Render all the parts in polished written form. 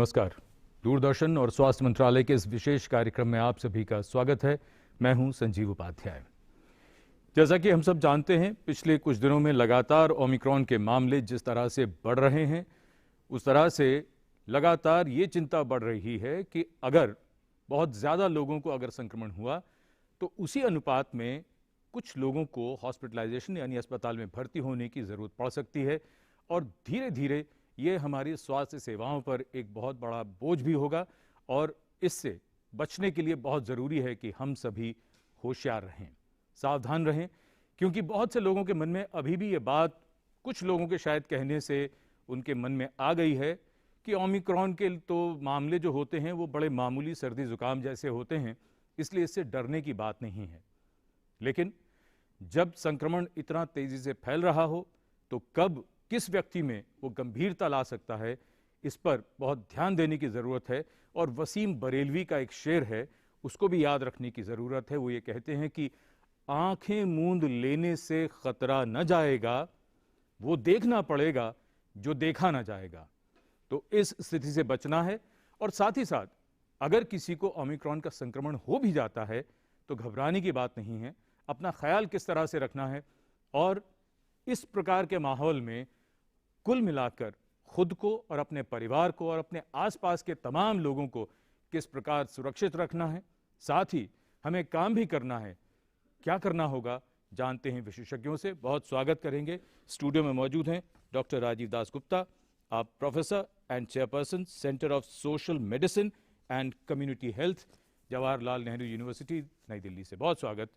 नमस्कार। दूरदर्शन और स्वास्थ्य मंत्रालय के इस विशेष कार्यक्रम में आप सभी का स्वागत है। मैं हूं संजीव उपाध्याय। जैसा कि हम सब जानते हैं, पिछले कुछ दिनों में लगातार ओमिक्रॉन के मामले जिस तरह से बढ़ रहे हैं, उस तरह से लगातार ये चिंता बढ़ रही है कि अगर बहुत ज़्यादा लोगों को अगर संक्रमण हुआ तो उसी अनुपात में कुछ लोगों को हॉस्पिटलाइजेशन यानी अस्पताल में भर्ती होने की ज़रूरत पड़ सकती है और धीरे धीरे ये हमारी स्वास्थ्य सेवाओं पर एक बहुत बड़ा बोझ भी होगा और इससे बचने के लिए बहुत ज़रूरी है कि हम सभी होशियार रहें, सावधान रहें, क्योंकि बहुत से लोगों के मन में अभी भी ये बात कुछ लोगों के शायद कहने से उनके मन में आ गई है कि ओमिक्रॉन के तो मामले जो होते हैं वो बड़े मामूली सर्दी जुकाम जैसे होते हैं, इसलिए इससे डरने की बात नहीं है। लेकिन जब संक्रमण इतना तेजी से फैल रहा हो तो कब किस व्यक्ति में वो गंभीरता ला सकता है, इस पर बहुत ध्यान देने की ज़रूरत है। और वसीम बरेलवी का एक शेर है, उसको भी याद रखने की ज़रूरत है। वो ये कहते हैं कि आंखें मूंद लेने से खतरा न जाएगा, वो देखना पड़ेगा जो देखा ना जाएगा। तो इस स्थिति से बचना है और साथ ही साथ अगर किसी को ओमिक्रॉन का संक्रमण हो भी जाता है तो घबराने की बात नहीं है। अपना ख्याल किस तरह से रखना है और इस प्रकार के माहौल में कुल मिलाकर खुद को और अपने परिवार को और अपने आसपास के तमाम लोगों को किस प्रकार सुरक्षित रखना है, साथ ही हमें काम भी करना है। क्या करना होगा जानते हैं विशेषज्ञों से। बहुत स्वागत करेंगे। स्टूडियो में मौजूद हैं डॉक्टर राजीव दास गुप्ता, आप professor and chairperson centre of social medicine and community health, Jawaharlal Nehru university, नई दिल्ली से। बहुत स्वागत।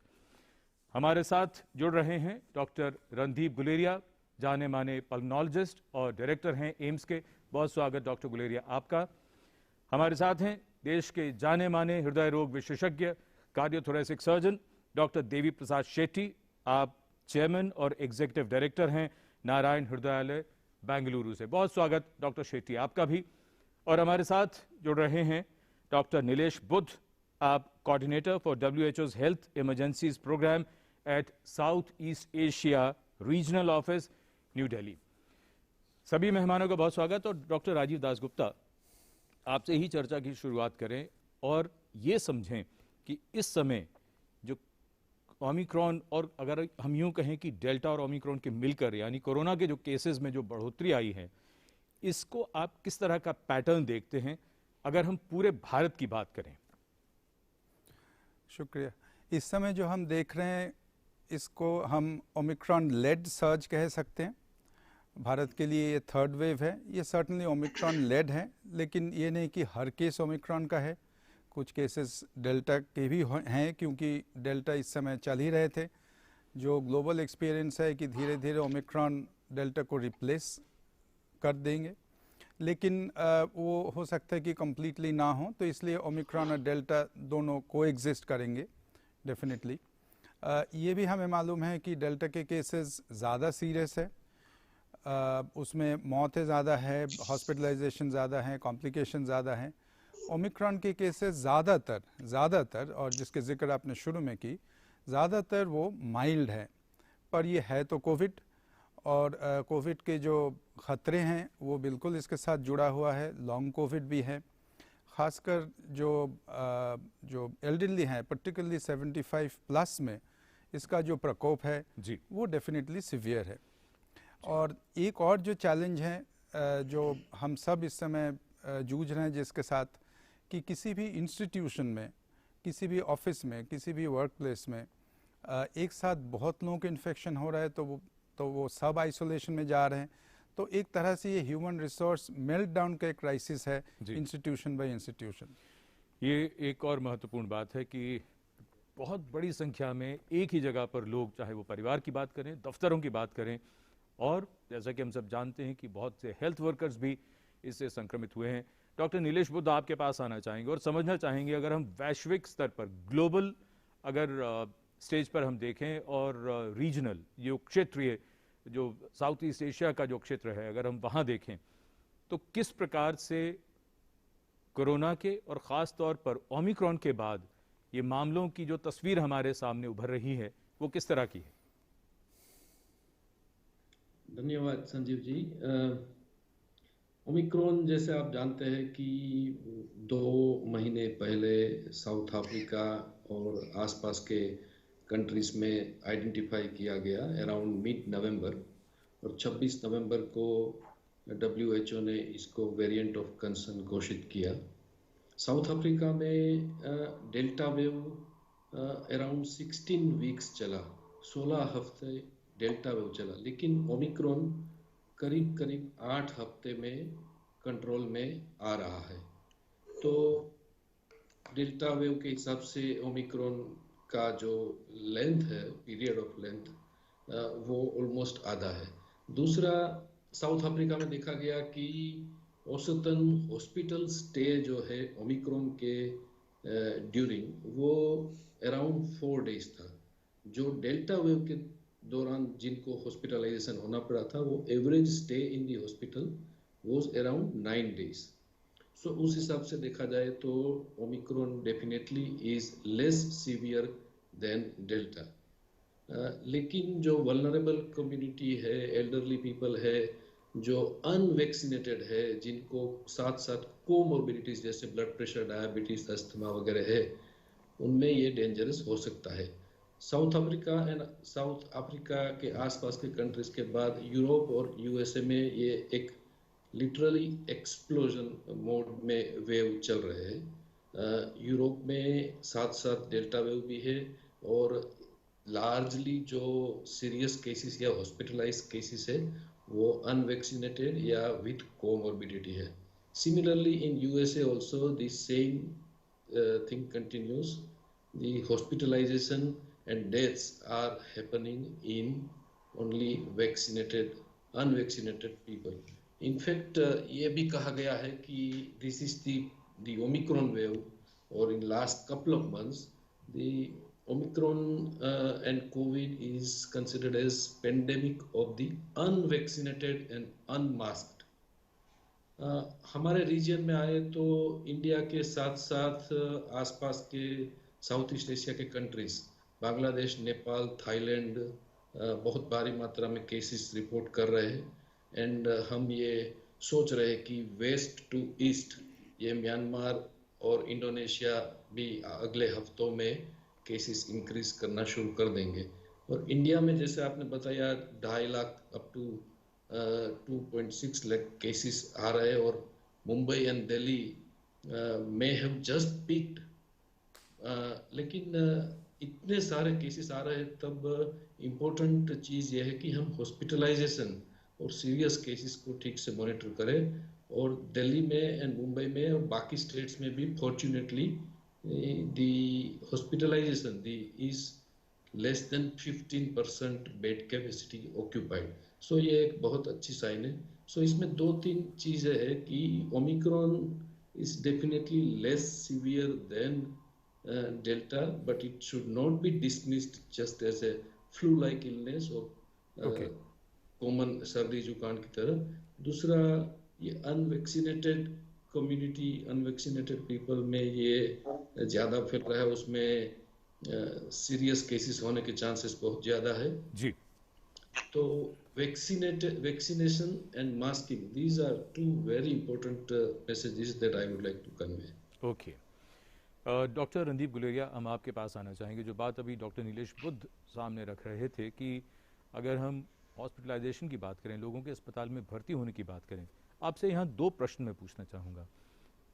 हमारे साथ जुड़ रहे हैं डॉक्टर रणदीप गुलेरिया, जाने माने पल्मोनोलॉजिस्ट और डायरेक्टर हैं एम्स के। बहुत स्वागत डॉक्टर गुलेरिया आपका। हमारे साथ हैं देश के जाने माने हृदय रोग विशेषज्ञ, cardiothoracic surgeon doctor Devi Prasad Shetty, आप चेयरमैन और एग्जीक्यूटिव डायरेक्टर हैं नारायण हृदयालय, बेंगलुरु से। बहुत स्वागत डॉक्टर शेट्टी आपका भी। और हमारे साथ जुड़ रहे हैं डॉक्टर नीलेश बुद्ध, आप coordinator for WHO's health emergencies programme at South East Asia regional office, New Delhi. सभी मेहमानों का बहुत स्वागत। और डॉक्टर राजीव दास गुप्ता, आपसे ही चर्चा की शुरुआत करें और ये समझें कि इस समय जो ओमिक्रॉन और अगर हम यूं कहें कि डेल्टा और ओमिक्रॉन के मिलकर यानी कोरोना के जो केसेस में जो बढ़ोतरी आई है, इसको आप किस तरह का पैटर्न देखते हैं अगर हम पूरे भारत की बात करें? शुक्रिया। इस समय जो हम देख रहे हैं इसको हम ओमिक्रॉन लेड सर्ज कह सकते हैं। भारत के लिए ये थर्ड वेव है। ये सर्टनली ओमिक्रॉन लेड है, लेकिन ये नहीं कि हर केस ओमिक्रॉन का है। कुछ केसेस डेल्टा के भी हैं, क्योंकि डेल्टा इस समय चल ही रहे थे। जो ग्लोबल एक्सपीरियंस है कि धीरे धीरे ओमिक्रॉन डेल्टा को रिप्लेस कर देंगे, लेकिन वो हो सकता है कि कम्प्लीटली ना हो, तो इसलिए ओमिक्रॉन और डेल्टा दोनों को एग्जिस्ट करेंगे डेफिनेटली। ये भी हमें मालूम है कि डेल्टा के केसेस ज़्यादा सीरियस है, उसमें मौतें ज़्यादा है, हॉस्पिटलाइजेशन ज़्यादा है, कॉम्प्लिकेशन ज़्यादा है। ओमिक्रॉन के केसेस ज़्यादातर और जिसके जिक्र आपने शुरू में की, ज़्यादातर वो माइल्ड है। पर ये है तो कोविड, और कोविड के जो ख़तरे हैं वो बिल्कुल इसके साथ जुड़ा हुआ है। लॉन्ग कोविड भी है, ख़ासकर जो एल्डरली हैं, पर्टिकुलरली 75 प्लस में इसका जो प्रकोप है जी, वो डेफिनेटली सीवियर है। और एक और जो चैलेंज है जो हम सब इस समय जूझ रहे हैं जिसके साथ, कि किसी भी इंस्टीट्यूशन में, किसी भी ऑफिस में, किसी भी वर्क प्लेस में एक साथ बहुत लोगों को इन्फेक्शन हो रहा है तो वो सब आइसोलेशन में जा रहे हैं। तो एक तरह से ये ह्यूमन रिसोर्स मेल्ट डाउन का एक क्राइसिस है इंस्टीट्यूशन बाय इंस्टीट्यूशन। ये एक और महत्वपूर्ण बात है कि बहुत बड़ी संख्या में एक ही जगह पर लोग, चाहे वो परिवार की बात करें, दफ्तरों की बात करें, और जैसा कि हम सब जानते हैं कि बहुत से हेल्थ वर्कर्स भी इससे संक्रमित हुए हैं। डॉक्टर नीलेश बुद्ध, आपके पास आना चाहेंगे और समझना चाहेंगे, अगर हम वैश्विक स्तर पर, ग्लोबल अगर स्टेज पर हम देखें और रीजनल जो क्षेत्रीय, जो साउथ ईस्ट एशिया का जो क्षेत्र है, अगर हम वहाँ देखें तो किस प्रकार से कोरोना के और ख़ास तौर पर ओमिक्रॉन के बाद ये मामलों की जो तस्वीर हमारे सामने उभर रही है वो किस तरह की है? धन्यवाद संजीव जी। ओमिक्रॉन जैसे आप जानते हैं कि 2 महीने पहले साउथ अफ्रीका और आसपास के कंट्रीज में आइडेंटिफाई किया गया अराउंड मिड नवंबर, और 26 नवंबर को WHO ने इसको वेरिएंट ऑफ कंसर्न घोषित किया। साउथ अफ्रीका में डेल्टा वेव अराउंड 16 वीक्स चला, 16 हफ्ते डेल्टा वेव चला, लेकिन ओमिक्रॉन करीब करीब 8 हफ्ते में कंट्रोल में आ रहा है। तो डेल्टा वेव के हिसाब से ओमिक्रॉन का जो लेंथ है, पीरियड ऑफ लेंथ, वो ऑलमोस्ट आधा है। दूसरा, साउथ अफ्रीका में देखा गया कि औसतन हॉस्पिटल स्टे जो है ओमिक्रॉन के ड्यूरिंग वो अराउंड 4 डेज था। जो डेल्टा वेव के दौरान जिनको हॉस्पिटलाइजेशन होना पड़ा था, वो average stay in the hospital was around 9 days। So उस हिसाब से देखा जाए तो Omicron definitely is less severe than Delta. लेकिन जो वल्नरेबल कम्युनिटी है, एल्डरली पीपल है, जो अनवैक्सीनेटेड है, जिनको साथ साथ कोमोर्बिडिटीज जैसे ब्लड प्रेशर, डायबिटीज, अस्थमा वगैरह है, उनमें ये डेंजरस हो सकता है। साउथ अफ्रीका के आसपास के कंट्रीज के बाद यूरोप और यूएसए में ये एक लिटरली एक्सप्लोजन मोड में वेव चल रहे हैं। यूरोप में साथ साथ डेल्टा वेव भी है, और लार्जली जो सीरियस केसेस या हॉस्पिटलाइज केसेस है वो अनवैक्सीनेटेड या विथ कोमोर्बिडिटी है। Similarly in USA also the same thing continues. The hospitalization and deaths are happening in only unvaccinated people. In fact, ये भी कहा गया है कि this is the Omicron wave, or in last couple of months, the Omicron and COVID is considered as pandemic of the unvaccinated and unmasked. हमारे reason में आए तो इंडिया के साथ साथ आसपास के साउथ ईस्ट एशिया के कंट्रीज, बांग्लादेश, नेपाल, थाईलैंड बहुत भारी मात्रा में केसेस रिपोर्ट कर रहे हैं। एंड हम ये सोच रहे हैं कि वेस्ट टू ईस्ट, ये म्यांमार और इंडोनेशिया भी अगले हफ्तों में केसेस इंक्रीज करना शुरू कर देंगे। और इंडिया में जैसे आपने बताया 2.5 lakh up to 2.6 lakh cases आ रहे हैं, और Mumbai and Delhi may have just peaked। लेकिन इतने सारे केसेस आ रहे हैं, तब इम्पोर्टेंट चीज़ यह है कि हम हॉस्पिटलाइजेशन और सीरियस केसेस को ठीक से मॉनिटर करें। और दिल्ली में एंड मुंबई में और बाकी स्टेट्स में भी fortunately the hospitalisation is less than 15% bed capacity occupied. So ये एक बहुत अच्छी साइन है। सो इसमें 2-3 चीज़ें हैं कि Omicron is definitely less severe than Delta, but it should not be dismissed just as a flu like illness और कॉमन सर्दी जुकाम की तरह। दूसरा, ये अनवैक्सीनेटेड कम्युनिटी, अनवैक्सीनेटेड पीपल में ये ज़्यादा फैल रहा है, उसमें सीरियस केसेस होने के चांसेस बहुत ज़्यादा है जी। तो vaccination and masking, these are 2 very important messages that I would like to convey. Okay, doctor Randeep Guleria, हम आपके पास आना चाहेंगे। जो बात अभी डॉक्टर नीलेश बुद्ध सामने रख रहे थे कि अगर हम हॉस्पिटलाइजेशन की बात करें, लोगों के अस्पताल में भर्ती होने की बात करें, आपसे यहाँ 2 प्रश्न मैं पूछना चाहूँगा।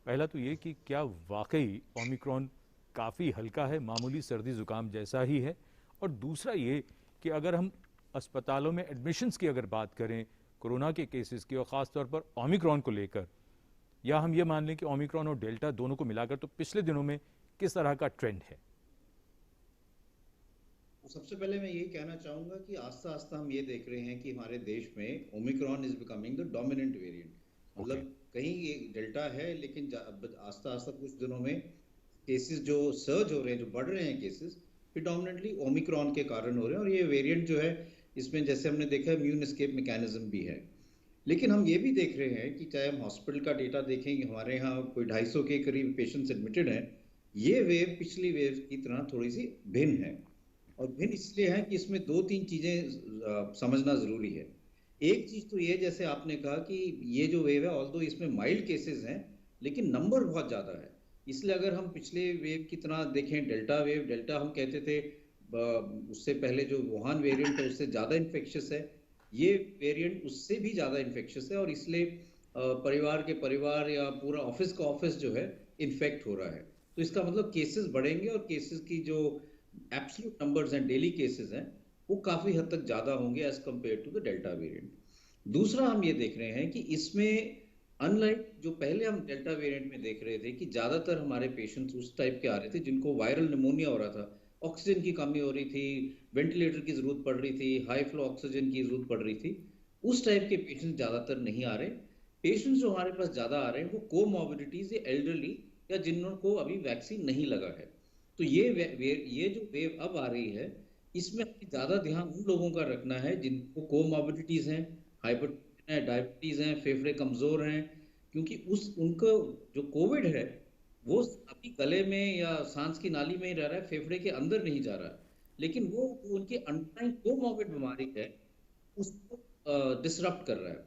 पहला तो ये कि क्या वाकई ओमिक्रॉन काफ़ी हल्का है, मामूली सर्दी जुकाम जैसा ही है? और दूसरा ये कि अगर हम अस्पतालों में एडमिशन्स की अगर बात करें कोरोना के केसेस की, और ख़ास तौर पर ओमिक्रॉन को लेकर, या हम ये मान लें कि ओमिक्रॉन और डेल्टा दोनों को मिलाकर, तो पिछले दिनों में किस तरह का ट्रेंड है? सबसे पहले मैं यही कहना चाहूंगा कि आस्ता आस्ता हम ये देख रहे हैं कि हमारे देश में Omicron is becoming the dominant variant. मतलब कहीं ये डेल्टा है, लेकिन आस्ता आस्ता कुछ दिनों में केसेस जो सर्ज हो रहे हैं, जो बढ़ रहे हैं केसेस, प्रिडोमिनेंटली ओमिक्रॉन के कारण हो रहे हैं। और ये वेरिएंट जो है, इसमें जैसे हमने देखा इम्यून एस्केप मैकेनिज्म भी है। लेकिन हम ये भी देख रहे हैं कि चाहे हम हॉस्पिटल का डेटा देखें, हमारे यहाँ कोई 250 के करीब पेशेंट्स एडमिटेड हैं, ये वेव पिछली वेव की तरह थोड़ी सी भिन्न है। और भिन्न इसलिए है कि इसमें 2-3 चीजें समझना जरूरी है। एक चीज तो ये, जैसे आपने कहा कि ये जो वेव है, ऑल्दो इसमें माइल्ड केसेस हैं लेकिन नंबर बहुत ज्यादा है। इसलिए अगर हम पिछले वेव की तरह देखें, डेल्टा वेव, डेल्टा हम कहते थे उससे पहले जो वुहान वेरिएंट है उससे ज्यादा इन्फेक्शियस है, ये वेरिएंट उससे भी ज्यादा इन्फेक्शियस है, और इसलिए परिवार के परिवार या पूरा ऑफिस का ऑफिस जो है इन्फेक्ट हो रहा है। तो इसका मतलब केसेस बढ़ेंगे, और केसेस की जो एब्सोल्यूट नंबर्स हैं, डेली केसेस हैं, वो काफी हद तक ज्यादा होंगे as compare to the Delta variant. दूसरा हम ये देख रहे हैं कि इसमें अनलाइक जो पहले हम डेल्टा वेरिएंट में देख रहे थे कि ज्यादातर हमारे पेशेंट्स उस टाइप के आ रहे थे जिनको वायरल निमोनिया हो रहा था, ऑक्सीजन की कमी हो रही थी, वेंटिलेटर की जरूरत पड़ रही थी, हाई फ्लो ऑक्सीजन की जरूरत पड़ रही थी, उस टाइप के पेशेंट्स ज्यादातर नहीं आ रहे। पेशेंट्स जो हमारे पास ज्यादा आ रहे हैं वो कोमॉर्बिडिटीज या एल्डरली या जिनको अभी वैक्सीन नहीं लगा है। तो ये जो वेव अब आ रही है, इसमें ज्यादा ध्यान उन लोगों का रखना है जिनको कोमॉर्बिडिटीज हैं, हाइपरटेंशन है, डायबिटीज हैं, फेफड़े कमजोर हैं, क्योंकि उनको जो कोविड है वो अभी गले में या सांस की नाली में ही रह रहा है, फेफड़े के अंदर नहीं जा रहा है, लेकिन वो उनके अंडरलाइंग कोमॉर्बिड बीमारी है उसको डिसरप्ट कर रहा है।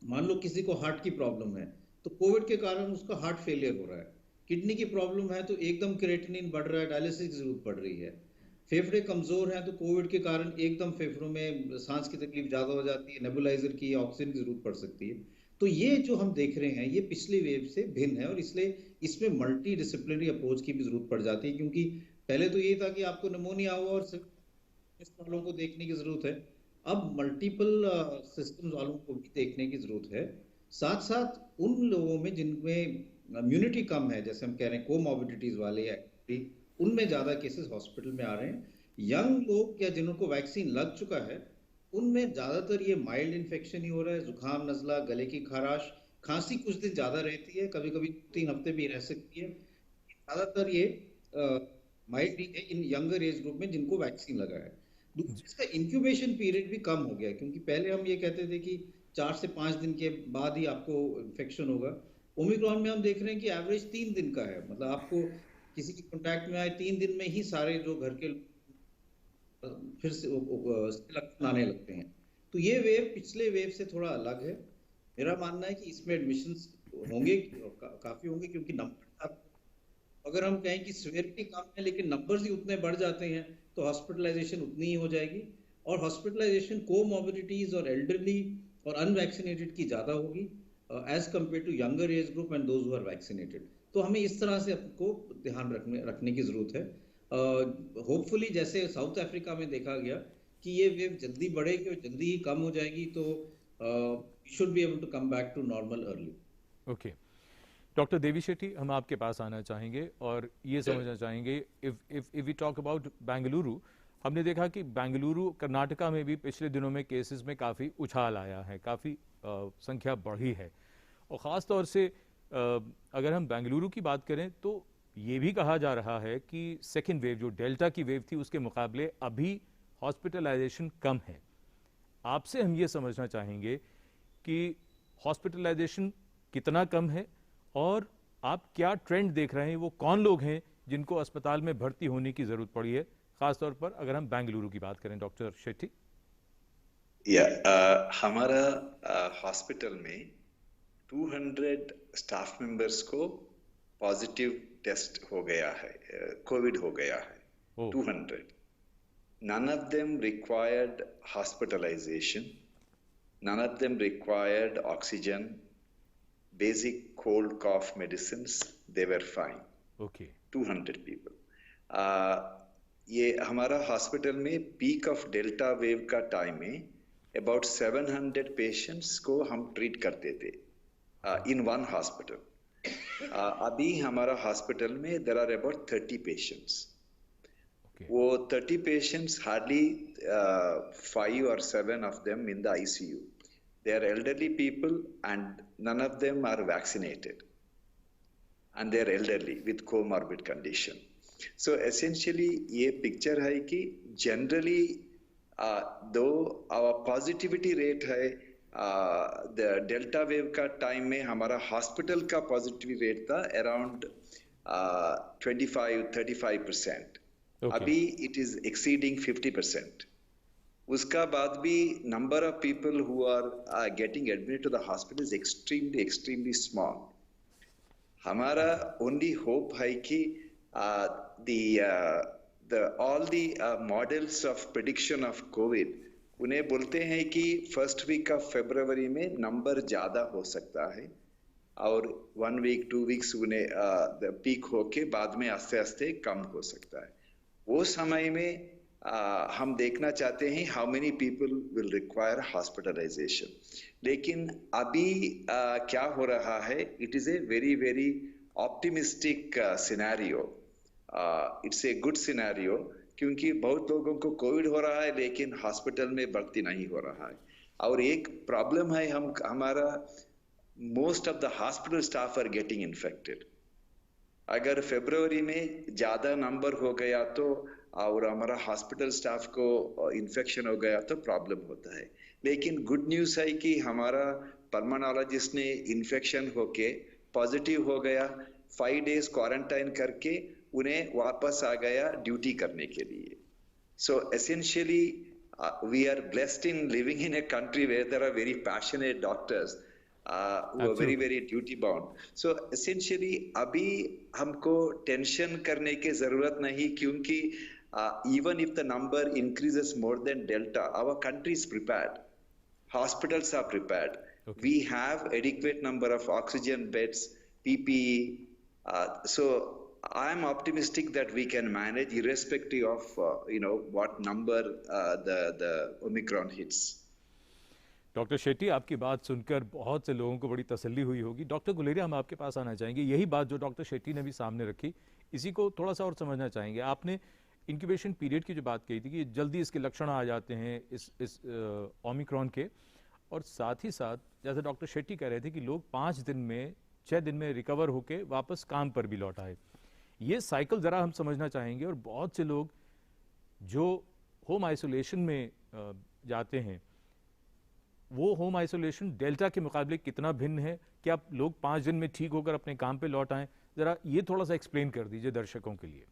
मान लो किसी को हार्ट की प्रॉब्लम है तो कोविड के कारण उसका हार्ट फेलियर हो रहा है, किडनी की प्रॉब्लम है तो एकदम क्रिएटिनिन बढ़ रहा है, डायलिसिस की जरूरत पड़ रही है, फेफड़े कमजोर हैं तो कोविड के कारण एकदम फेफड़ों में सांस की तकलीफ ज्यादा हो जाती है, नेबुलाइजर की ऑक्सीजन की जरूरत पड़ सकती है। तो ये जो हम देख रहे हैं ये पिछली वेव से भिन्न है, और इसलिए इसमें मल्टी डिसिप्लिनरी अप्रोच की भी जरूरत पड़ जाती है, क्योंकि पहले तो ये था कि आपको निमोनिया हुआ और सिर्फ वालों को देखने की जरूरत है, अब मल्टीपल सिस्टम्स वालों को भी देखने की जरूरत है। साथ साथ उन लोगों में जिनमें इम्यूनिटी कम है, जैसे हम कह रहे हैं कोमॉर्बिडिटीज वाले, उनमें ज्यादा केसेस हॉस्पिटल में आ रहे हैं। यंग लोग या जिनको वैक्सीन लग चुका है उनमें ज्यादातर ये माइल्ड इन्फेक्शन ही हो रहा है, जुकाम, नजला, गले की खराश, खांसी कुछ दिन ज्यादा रहती है, कभी कभी 3 हफ्ते भी रह सकती है। ज्यादातर ये माइल्ड इन यंगर एज ग्रुप में जिनको वैक्सीन लगा है। इसका इंक्यूबेशन पीरियड भी कम हो गया, क्योंकि पहले हम ये कहते थे कि 4 से 5 दिन के बाद ही आपको इन्फेक्शन होगा। ओमिक्रॉन में हम देख रहे हैं कि एवरेज 3 दिन का है, मतलब आपको किसी के कॉन्टैक्ट में आए 3 दिन में ही सारे जो घर के फिर से लक्षण आने लगते हैं। तो ये वेव पिछले वेव से थोड़ा अलग है। मेरा मानना है कि इसमें एडमिशंस होंगे, काफी होंगे, क्योंकि नंबर, अगर हम कहें कि सिवियरिटी कम है लेकिन नंबर्स ही उतने बढ़ जाते हैं तो हॉस्पिटलाइजेशन उतनी ही हो जाएगी, और हॉस्पिटलाइजेशन कोमॉर्बिडिटीज और एल्डरली और अनवैक्सीनेटेड की ज्यादा होगी as compare to younger age group and those who are vaccinated. तो हमें इस तरह से आपको ध्यान रखने की जरूरत है। होपफुली जैसे साउथ अफ्रीका में देखा गया कि ये वेव जल्दी बढ़ेगी और जल्दी ही कम हो जाएगी, तो should be able to come back to normal early. Okay, doctor Devi Shetty, हम आपके पास आना चाहेंगे और ये समझना चाहेंगे, if we talk about Bengaluru, हमने देखा कि बेंगलुरु कर्नाटका में भी पिछले दिनों में केसेस में काफ़ी उछाल आया है, काफ़ी संख्या बढ़ी है, और ख़ास तौर से अगर हम बेंगलुरु की बात करें तो ये भी कहा जा रहा है कि सेकेंड वेव जो डेल्टा की वेव थी उसके मुकाबले अभी हॉस्पिटलाइजेशन कम है। आपसे हम ये समझना चाहेंगे कि हॉस्पिटलाइजेशन कितना कम है और आप क्या ट्रेंड देख रहे हैं, वो कौन लोग हैं जिनको अस्पताल में भर्ती होने की ज़रूरत पड़ी है, ख़ासतौर पर अगर हम बेंगलुरु की बात करें। डॉक्टर शेट्टी। हमारा हॉस्पिटल में 200 स्टाफ मेंबर्स को पॉजिटिव टेस्ट हो गया है, कोविड हो गया है। 200, none of them required hospitalization, none of them required oxygen, basic cold cough medicines, they were fine. Okay. 200 people. ये हमारा हॉस्पिटल में पीक ऑफ डेल्टा वेव का टाइम में अबाउट 700 पेशेंट्स को हम ट्रीट करते थे इन वन हॉस्पिटल। अभी हमारा हॉस्पिटल में देयर आर अबाउट 30 पेशेंट्स। वो 30 patients, hardly 5 or 7 of them in the ICU. They are elderly people and none of them are vaccinated, and they are elderly with comorbid condition. So essentially ये picture है कि generally though our positivity rate है, the delta wave का time में हमारा hospital का positivity rate था around 25-35%. Okay. अभी it is exceeding 50%. उसका बाद भी number of people who are getting admitted to the hospital is extremely small. हमारा only hope है कि all the models of prediction of COVID उन्हें बोलते हैं कि फर्स्ट वीक ऑफ फरवरी में नंबर ज्यादा हो सकता है और 1 वीक 2 वीक्स उन्हें पीक होके बाद में आस्ते आस्ते कम हो सकता है। वो समय में हम देखना चाहते हैं how many people will require hospitalisation. लेकिन अभी क्या हो रहा है, it is a very very optimistic scenario. It's a good scenario क्योंकि बहुत लोगों को कोविड हो रहा है लेकिन हॉस्पिटल में भर्ती नहीं हो रहा है। और एक प्रॉब्लम है, हमारा most of the hospital staff are getting infected. अगर फरवरी में ज्यादा नंबर हो गया तो और हमारा हॉस्पिटल स्टाफ को इन्फेक्शन हो गया तो प्रॉब्लम होता है। लेकिन गुड न्यूज है कि हमारा पल्मोनोलॉजिस्ट ने इन्फेक्शन होके पॉजिटिव हो गया, 5 डेज क्वारंटाइन करके उन्हें वापस आ गया ड्यूटी करने के लिए। So essentially we are blessed in living in a country where there are very passionate doctors who are very very duty bound. So essentially अभी हमको टेंशन करने की जरूरत नहीं क्योंकि even if the number increases more than Delta, our country is prepared. Hospitals are prepared. Okay. We have adequate number of oxygen beds, PPE. So I am optimistic that we can manage irrespective of what number the Omicron hits. Doctor Shetty, आपकी बात सुनकर बहुत से लोगों को बड़ी तसल्ली हुई होगी। डॉक्टर गुलेरिया, हम आपके पास आना चाहेंगे। यही बात जो डॉक्टर शेट्टी ने भी सामने रखी, इसी को थोड़ा सा और समझना चाहेंगे। आपने इंक्यूबेशन पीरियड की जो बात कही थी कि जल्दी इसके लक्षण आ जाते हैं इस ओमिक्रॉन के, और साथ ही साथ जैसे डॉक्टर शेट्टी कह रहे थे कि लोग 5 दिन में 6 दिन में रिकवर होकर वापस काम पर भी लौट आए। ये साइकिल ज़रा हम समझना चाहेंगे। और बहुत से लोग जो होम आइसोलेशन में जाते हैं, वो होम आइसोलेशन डेल्टा के मुकाबले कितना भिन्न है? क्या लोग 5 दिन में ठीक होकर अपने काम पे लौट आए? जरा ये थोड़ा सा एक्सप्लेन कर दीजिए दर्शकों के लिए।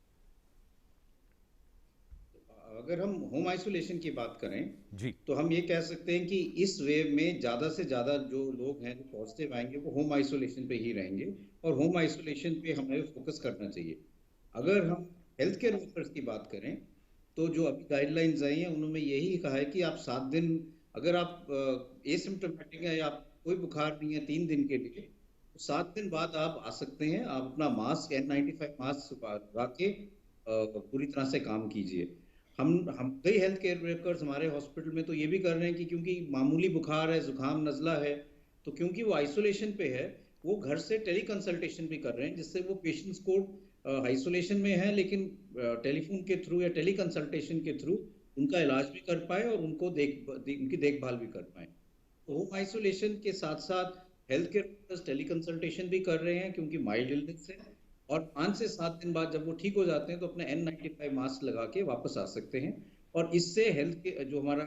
अगर हम होम आइसोलेशन की बात करें जी, तो हम ये कह सकते हैं कि इस वेव में ज्यादा से ज्यादा जो लोग हैं जो पॉजिटिव आएंगे वो होम आइसोलेशन पे ही रहेंगे और होम आइसोलेशन पे हमें फोकस करना चाहिए। अगर हम हेल्थ केयर वर्कर्स की बात करें तो जो अभी गाइडलाइंस आई हैं उन्होंने यही कहा है कि आप 7 दिन, अगर आप एसिम्प्टोमेटिक है या कोई बुखार नहीं है 3 दिन के लिए, तो 7 दिन बाद आप आ सकते हैं। आप अपना मास्क N95 मास्क लगा के पूरी तरह से काम कीजिए। हम कई हेल्थ केयर वर्कर्स हमारे हॉस्पिटल में तो ये भी कर रहे हैं कि क्योंकि मामूली बुखार है, जुकाम नज़ला है, तो क्योंकि वो आइसोलेशन पे है, वो घर से टेली कंसल्टेशन भी कर रहे हैं, जिससे वो पेशेंट्स को आइसोलेशन में है लेकिन टेलीफोन के थ्रू या टेली कंसल्टेशन के थ्रू उनका इलाज भी कर पाए और उनकी देखभाल भी कर पाए। तो होम आइसोलेशन के साथ साथ health care workers teleconsultation भी कर रहे हैं क्योंकि माइल्ड इलनेस है, और 5 से 7 दिन बाद जब वो ठीक हो जाते हैं तो अपने N95 मास्क लगा के वापस आ सकते हैं। और इससे हेल्थ के जो हमारा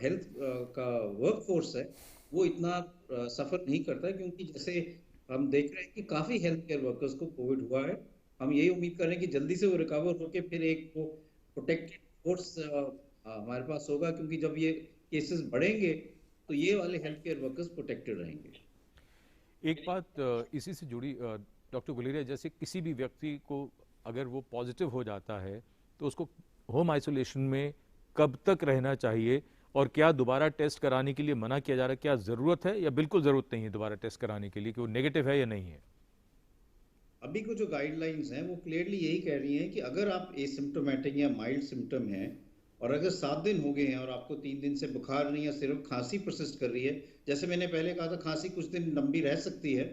हेल्थ का वर्क फोर्स है वो इतना सफर नहीं करता, क्योंकि जैसे हम देख रहे हैं कि काफी हेल्थ केयर वर्कर्स को कोविड हुआ है। हम यही उम्मीद कर रहे हैं कि जल्दी से वो रिकवर होकर फिर एक वो प्रोटेक्टेड फोर्स हमारे पास होगा, क्योंकि जब ये केसेस बढ़ेंगे तो ये वाले हेल्थ केयर वर्कर्स प्रोटेक्टेड रहेंगे। एक बात इसी से जुड़ी डॉक्टर गुलेरिया, जैसे किसी भी व्यक्ति को अगर वो पॉजिटिव हो जाता है तो उसको होम आइसोलेशन में कब तक रहना चाहिए, और क्या दोबारा टेस्ट कराने के लिए मना किया जा रहा है? क्या ज़रूरत है या बिल्कुल ज़रूरत नहीं है दोबारा टेस्ट कराने के लिए कि वो नेगेटिव है या नहीं है? अभी को जो गाइडलाइंस हैं वो क्लियरली यही कह रही हैं कि अगर आप एसिम्प्टोमेटिक या माइल्ड सिम्टम हैं और अगर 7 दिन हो गए हैं और आपको 3 दिन से बुखार नहीं है, सिर्फ खांसी परसिस्ट कर रही है, जैसे मैंने पहले कहा था खांसी कुछ दिन लंबी रह सकती है,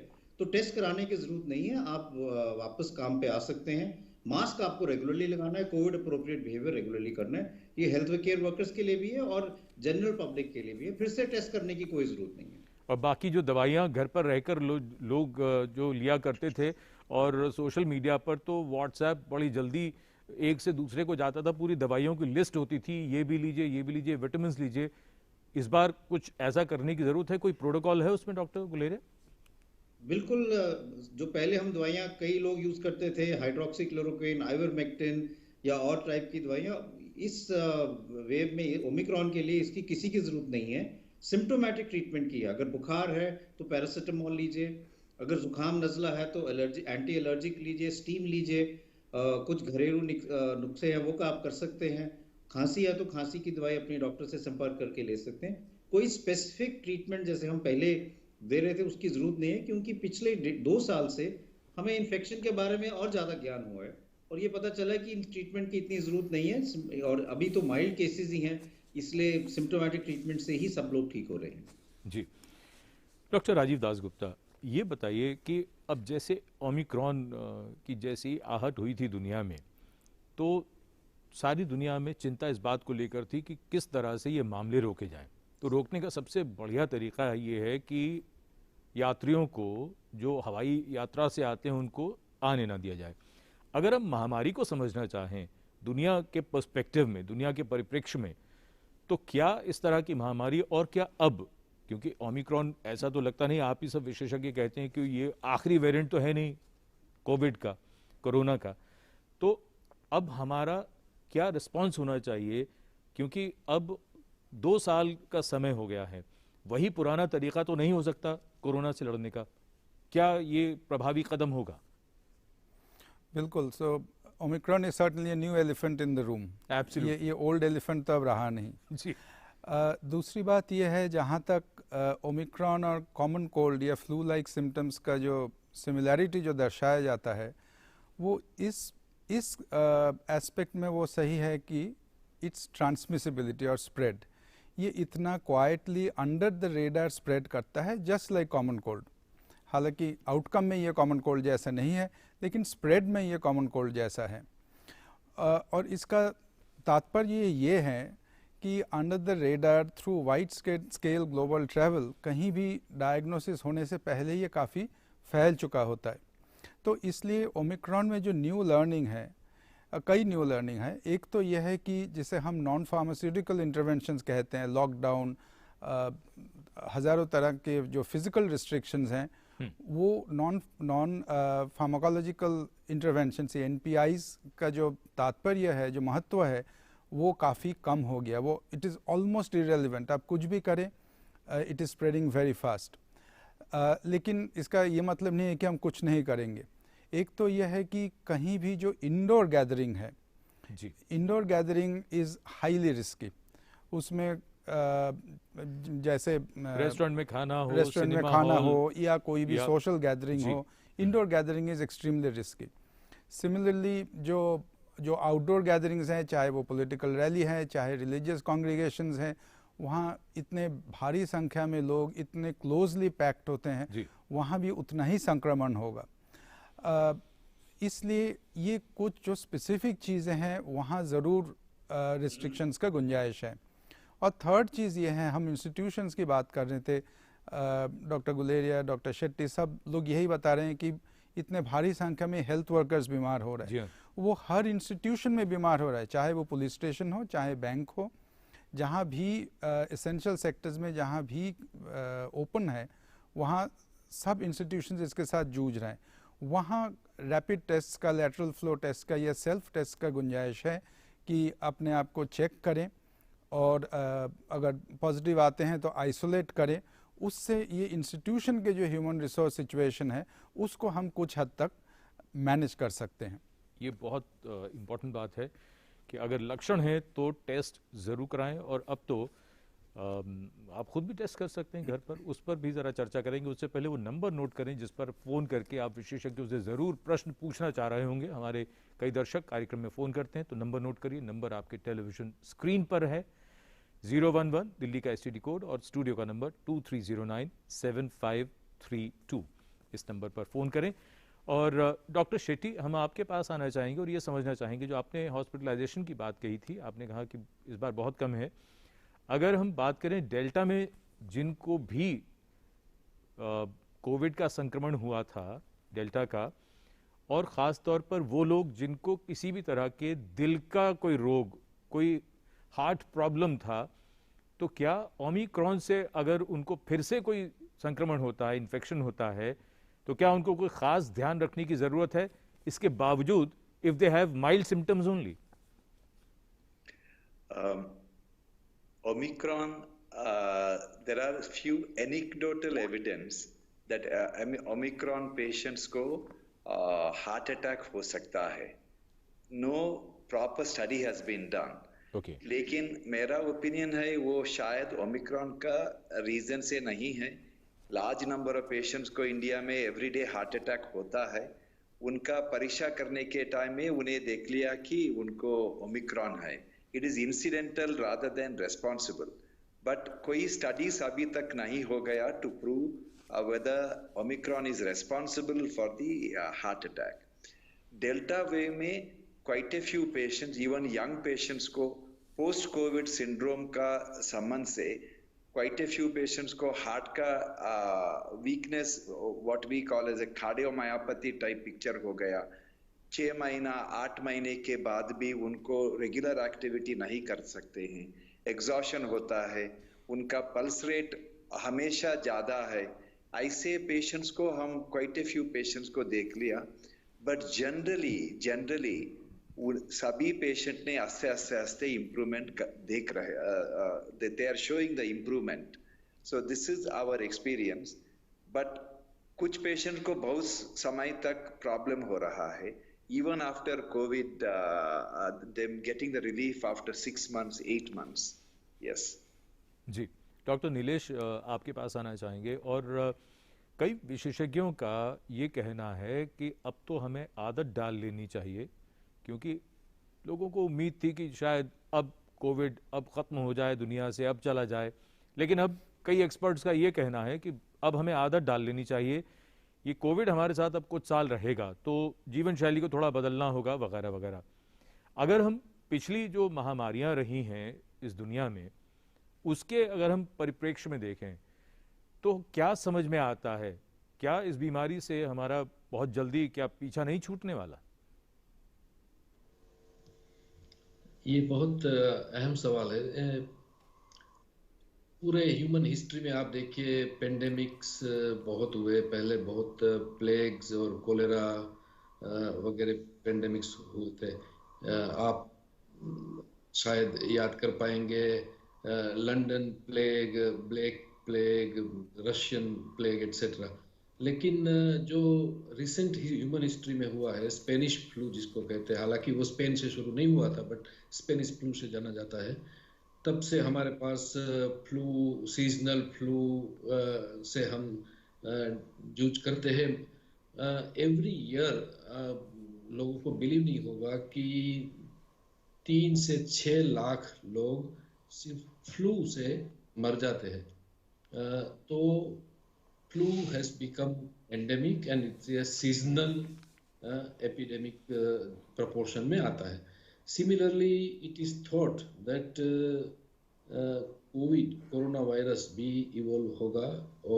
तो टेस्ट कराने की जरूरत नहीं है, आप वापस काम पे आ सकते हैं। मास्क आपको रेगुलरली लगाना है, कोविड अप्रोप्रिएट बिहेवियर रेगुलरली करना है। ये हेल्थ केयर वर्कर्स के लिए भी है और जनरल पब्लिक के लिए भी है। फिर से टेस्ट करने की कोई जरूरत नहीं है। और बाकी जो दवाइयाँ घर पर रहकर लोग जो लिया करते थे, और सोशल मीडिया पर तो व्हाट्सएप बड़ी जल्दी एक से दूसरे को जाता था, पूरी दवाइयों की लिस्ट होती थी, ये भी लीजिए, ये भी लीजिए, विटामिन लीजिए। इस बार कुछ ऐसा करने की जरूरत है? कोई प्रोटोकॉल है उसमें डॉक्टर गुलेरिया? बिल्कुल। जो पहले हम दवाइयाँ कई लोग यूज करते थे, हाइड्रोक्सीक्लोरोक्विन, आइवरमेक्टिन या और टाइप की दवाइयाँ, इस वेव में ओमिक्रॉन के लिए इसकी किसी की जरूरत नहीं है। सिम्टोमेटिक ट्रीटमेंट की है, अगर बुखार है तो पैरासिटामोल लीजिए, अगर जुकाम नज़ला है तो एंटी एलर्जिक लीजिए, स्टीम लीजिए, कुछ घरेलू नुस्खे हैं वो का आप कर सकते हैं। खांसी है तो खांसी की दवाई अपने डॉक्टर से संपर्क करके ले सकते हैं। कोई स्पेसिफिक ट्रीटमेंट जैसे हम पहले दे रहे थे उसकी जरूरत नहीं है, क्योंकि पिछले 2 साल से हमें इन्फेक्शन के बारे में और ज़्यादा ज्ञान हुआ है और ये पता चला कि इन ट्रीटमेंट की इतनी ज़रूरत नहीं है और अभी तो माइल्ड केसेस ही हैं, इसलिए सिम्टोमेटिक ट्रीटमेंट से ही सब लोग ठीक हो रहे हैं। जी, डॉक्टर राजीव दासगुप्ता, ये बताइए कि अब जैसे ओमिक्रॉन की जैसी आहट हुई थी दुनिया में, तो सारी दुनिया में चिंता इस बात को लेकर थी कि किस तरह से ये मामले रोके जाएं। तो रोकने का सबसे बढ़िया तरीका ये है कि यात्रियों को जो हवाई यात्रा से आते हैं उनको आने ना दिया जाए। अगर हम महामारी को समझना चाहें दुनिया के पर्सपेक्टिव में, दुनिया के परिप्रेक्ष्य में, तो क्या इस तरह की महामारी और क्या अब, क्योंकि ओमिक्रॉन ऐसा तो लगता नहीं, आप ही सब विशेषज्ञ कहते हैं कि ये आखिरी वेरिएंट तो है नहीं कोविड का, कोरोना का, तो अब हमारा क्या रिस्पांस होना चाहिए? क्योंकि अब 2 साल का समय हो गया है, वही पुराना तरीका तो नहीं हो सकता कोरोना से लड़ने का। क्या ये प्रभावी कदम होगा? बिल्कुल। So omicron is certainly a new elephant in the room. ये ओल्ड एलिफेंट तो अब रहा नहीं जी। दूसरी बात यह है, जहाँ तक ओमिक्रॉन और कॉमन कोल्ड या फ्लू लाइक सिम्टम्स का जो सिमिलैरिटी जो दर्शाया जाता है, वो इस एस्पेक्ट में वो सही है कि इट्स ट्रांसमिसिबिलिटी और स्प्रेड, ये इतना quietly under the radar spread करता है जस्ट लाइक कॉमन कोल्ड। हालांकि आउटकम में ये कॉमन कोल्ड जैसा नहीं है, लेकिन स्प्रेड में ये कॉमन कोल्ड जैसा है। और इसका तात्पर्य ये है कि under the radar through wide scale global travel कहीं भी डायग्नोसिस होने से पहले ये काफ़ी फैल चुका होता है। तो इसलिए ओमिक्रॉन में जो न्यू लर्निंग है, कई न्यू लर्निंग है। एक तो यह है कि जिसे हम नॉन फार्मास्यूटिकल इंटरवेंशंस कहते हैं, लॉकडाउन, हज़ारों तरह के जो फिज़िकल रिस्ट्रिक्शंस हैं, वो नॉन फार्माकोलॉजिकल इंटरवेंशन से NPIs का जो तात्पर्य है, जो महत्व है, वो काफ़ी कम हो गया। वो इट इज़ ऑलमोस्ट इरेलीवेंट, आप कुछ भी करें, it is spreading very fast. लेकिन इसका ये मतलब नहीं है कि हम कुछ नहीं करेंगे। एक तो यह है कि कहीं भी जो इंडोर गैदरिंग है, जी, indoor gathering is highly risky. उसमें जैसे रेस्टोरेंट में खाना हो या कोई भी सोशल गैदरिंग हो, indoor gathering is extremely risky. Similarly जो आउटडोर गैदरिंग्स हैं, चाहे वो पॉलिटिकल रैली है, चाहे रिलीजियस कॉन्ग्रीगेशंस हैं, वहाँ इतने भारी संख्या में लोग इतने क्लोजली पैक्ड होते हैं, वहाँ भी उतना ही संक्रमण होगा। इसलिए ये कुछ जो स्पेसिफिक चीज़ें हैं वहाँ ज़रूर रिस्ट्रिक्शंस का गुंजाइश है। और थर्ड चीज़ ये है, हम इंस्टीट्यूशंस की बात कर रहे थे, डॉक्टर गुलेरिया, डॉक्टर शेट्टी, सब लोग यही बता रहे हैं कि इतने भारी संख्या में हेल्थ वर्कर्स बीमार हो रहे हैं। वो हर इंस्टीट्यूशन में बीमार हो रहा है, चाहे वो पुलिस स्टेशन हो, चाहे बैंक हो, जहाँ भी एसेंशियल सेक्टर्स में जहाँ भी ओपन है, वहाँ सब इंस्टीट्यूशंस इसके साथ जूझ रहे हैं। वहाँ रैपिड टेस्ट का, लैटरल फ्लो टेस्ट का या सेल्फ टेस्ट का गुंजाइश है कि अपने आप को चेक करें और अगर पॉजिटिव आते हैं तो आइसोलेट करें। उससे ये इंस्टीट्यूशन के जो ह्यूमन रिसोर्स सिचुएशन है उसको हम कुछ हद तक मैनेज कर सकते हैं। ये बहुत इम्पोर्टेंट बात है कि अगर लक्षण है तो टेस्ट ज़रूर कराएं। और अब तो आप खुद भी टेस्ट कर सकते हैं घर पर, उस पर भी ज़रा चर्चा करेंगे। उससे पहले वो नंबर नोट करें जिस पर फ़ोन करके आप विशेषज्ञों से ज़रूर प्रश्न पूछना चाह रहे होंगे। हमारे कई दर्शक कार्यक्रम में फ़ोन करते हैं, तो नंबर नोट करिए। नंबर आपके टेलीविज़न स्क्रीन पर है, 011 दिल्ली का STD कोड और स्टूडियो का नंबर 23097532। इस नंबर पर फ़ोन करें। और डॉक्टर शेट्टी, हम आपके पास आना चाहेंगे और ये समझना चाहेंगे, जो आपने हॉस्पिटलाइजेशन की बात कही थी, आपने कहा कि इस बार बहुत कम है। अगर हम बात करें डेल्टा में जिनको भी कोविड का संक्रमण हुआ था, डेल्टा का, और ख़ास तौर पर वो लोग जिनको किसी भी तरह के दिल का कोई रोग, कोई हार्ट प्रॉब्लम था, तो क्या ओमिक्रॉन से अगर उनको फिर से कोई संक्रमण होता है, इन्फेक्शन होता है, तो क्या उनको कोई ख़ास ध्यान रखने की ज़रूरत है, इसके बावजूद if they have mild symptoms only? Omicron, there are few anecdotal evidence that Omicron patients को heart attack हो सकता है. No proper study has been done. Okay. लेकिन मेरा ओपिनियन है वो शायद ओमिक्रॉन का रीजन से नहीं है. लार्ज नंबर ऑफ पेशेंट्स को इंडिया में एवरीडे हार्ट अटैक होता है. उनका परीक्षा करने के टाइम में उन्हें देख लिया कि उनको ओमिक्रॉन है. It is incidental rather than responsible. But कोई स्टडीज अभी तक नहीं हो गया to prove whether omicron is responsible for the heart attack. Delta wave में quite a few patients, even young patients को पोस्ट कोविड सिंड्रोम का संबंध से क्वाइट ए फ्यू पेशेंट्स को हार्ट का weakness, what we call as a cardiomyopathy type picture हो गया. 6 महीना 8 महीने के बाद भी उनको रेगुलर एक्टिविटी नहीं कर सकते हैं. एग्जॉशन होता है, उनका पल्स रेट हमेशा ज़्यादा है. ऐसे पेशेंट्स को हम क्वाइट ए फ्यू पेशेंट्स को देख लिया. बट जनरली सभी पेशेंट ने आस्ते इम्प्रूवमेंट देख रहे, they are showing the improvement. So this is our experience. But कुछ पेशेंट को बहुत समय तक प्रॉब्लम हो रहा है. Even after COVID, them getting the relief after 6 months, 8 months. Yes. Ji, doctor Nilesh आपके पास आना चाहेंगे. और कई विशेषज्ञों का ये कहना है कि अब तो हमें आदत डाल लेनी चाहिए, क्योंकि लोगों को उम्मीद थी कि शायद अब कोविड अब ख़त्म हो जाए दुनिया से, अब चला जाए. लेकिन अब कई एक्सपर्ट्स का ये कहना है कि अब हमें आदत डाल लेनी चाहिए. ये कोविड हमारे साथ अब कुछ साल रहेगा, तो जीवन शैली को थोड़ा बदलना होगा वगैरह वगैरह. अगर हम पिछली जो महामारियां रही हैं इस दुनिया में, उसके अगर हम परिप्रेक्ष्य में देखें तो क्या समझ में आता है? क्या इस बीमारी से हमारा बहुत जल्दी क्या पीछा नहीं छूटने वाला? ये बहुत अहम सवाल है. पूरे ह्यूमन हिस्ट्री में आप देखिए पेंडेमिक्स बहुत हुए. पहले बहुत प्लेग्स और कोलेरा वगैरह पेंडेमिक्स हुए थे. आप शायद याद कर पाएंगे London plague, black plague, Russian plague etcetera. लेकिन जो रिसेंट ह्यूमन हिस्ट्री में हुआ है, स्पेनिश फ्लू जिसको कहते हैं, हालांकि वो स्पेन से शुरू नहीं हुआ था बट स्पेनिश फ्लू से जाना जाता है. तब से हमारे पास फ्लू, सीजनल फ्लू से हम जूझ करते हैं. एवरी ईयर लोगों को बिलीव नहीं होगा कि 3 से 6 लाख लोग सिर्फ फ्लू से मर जाते हैं. तो flu has become endemic and it's a seasonal epidemic proportion में आता है. Similarly, it is thought that COVID, coronavirus भी evolve होगा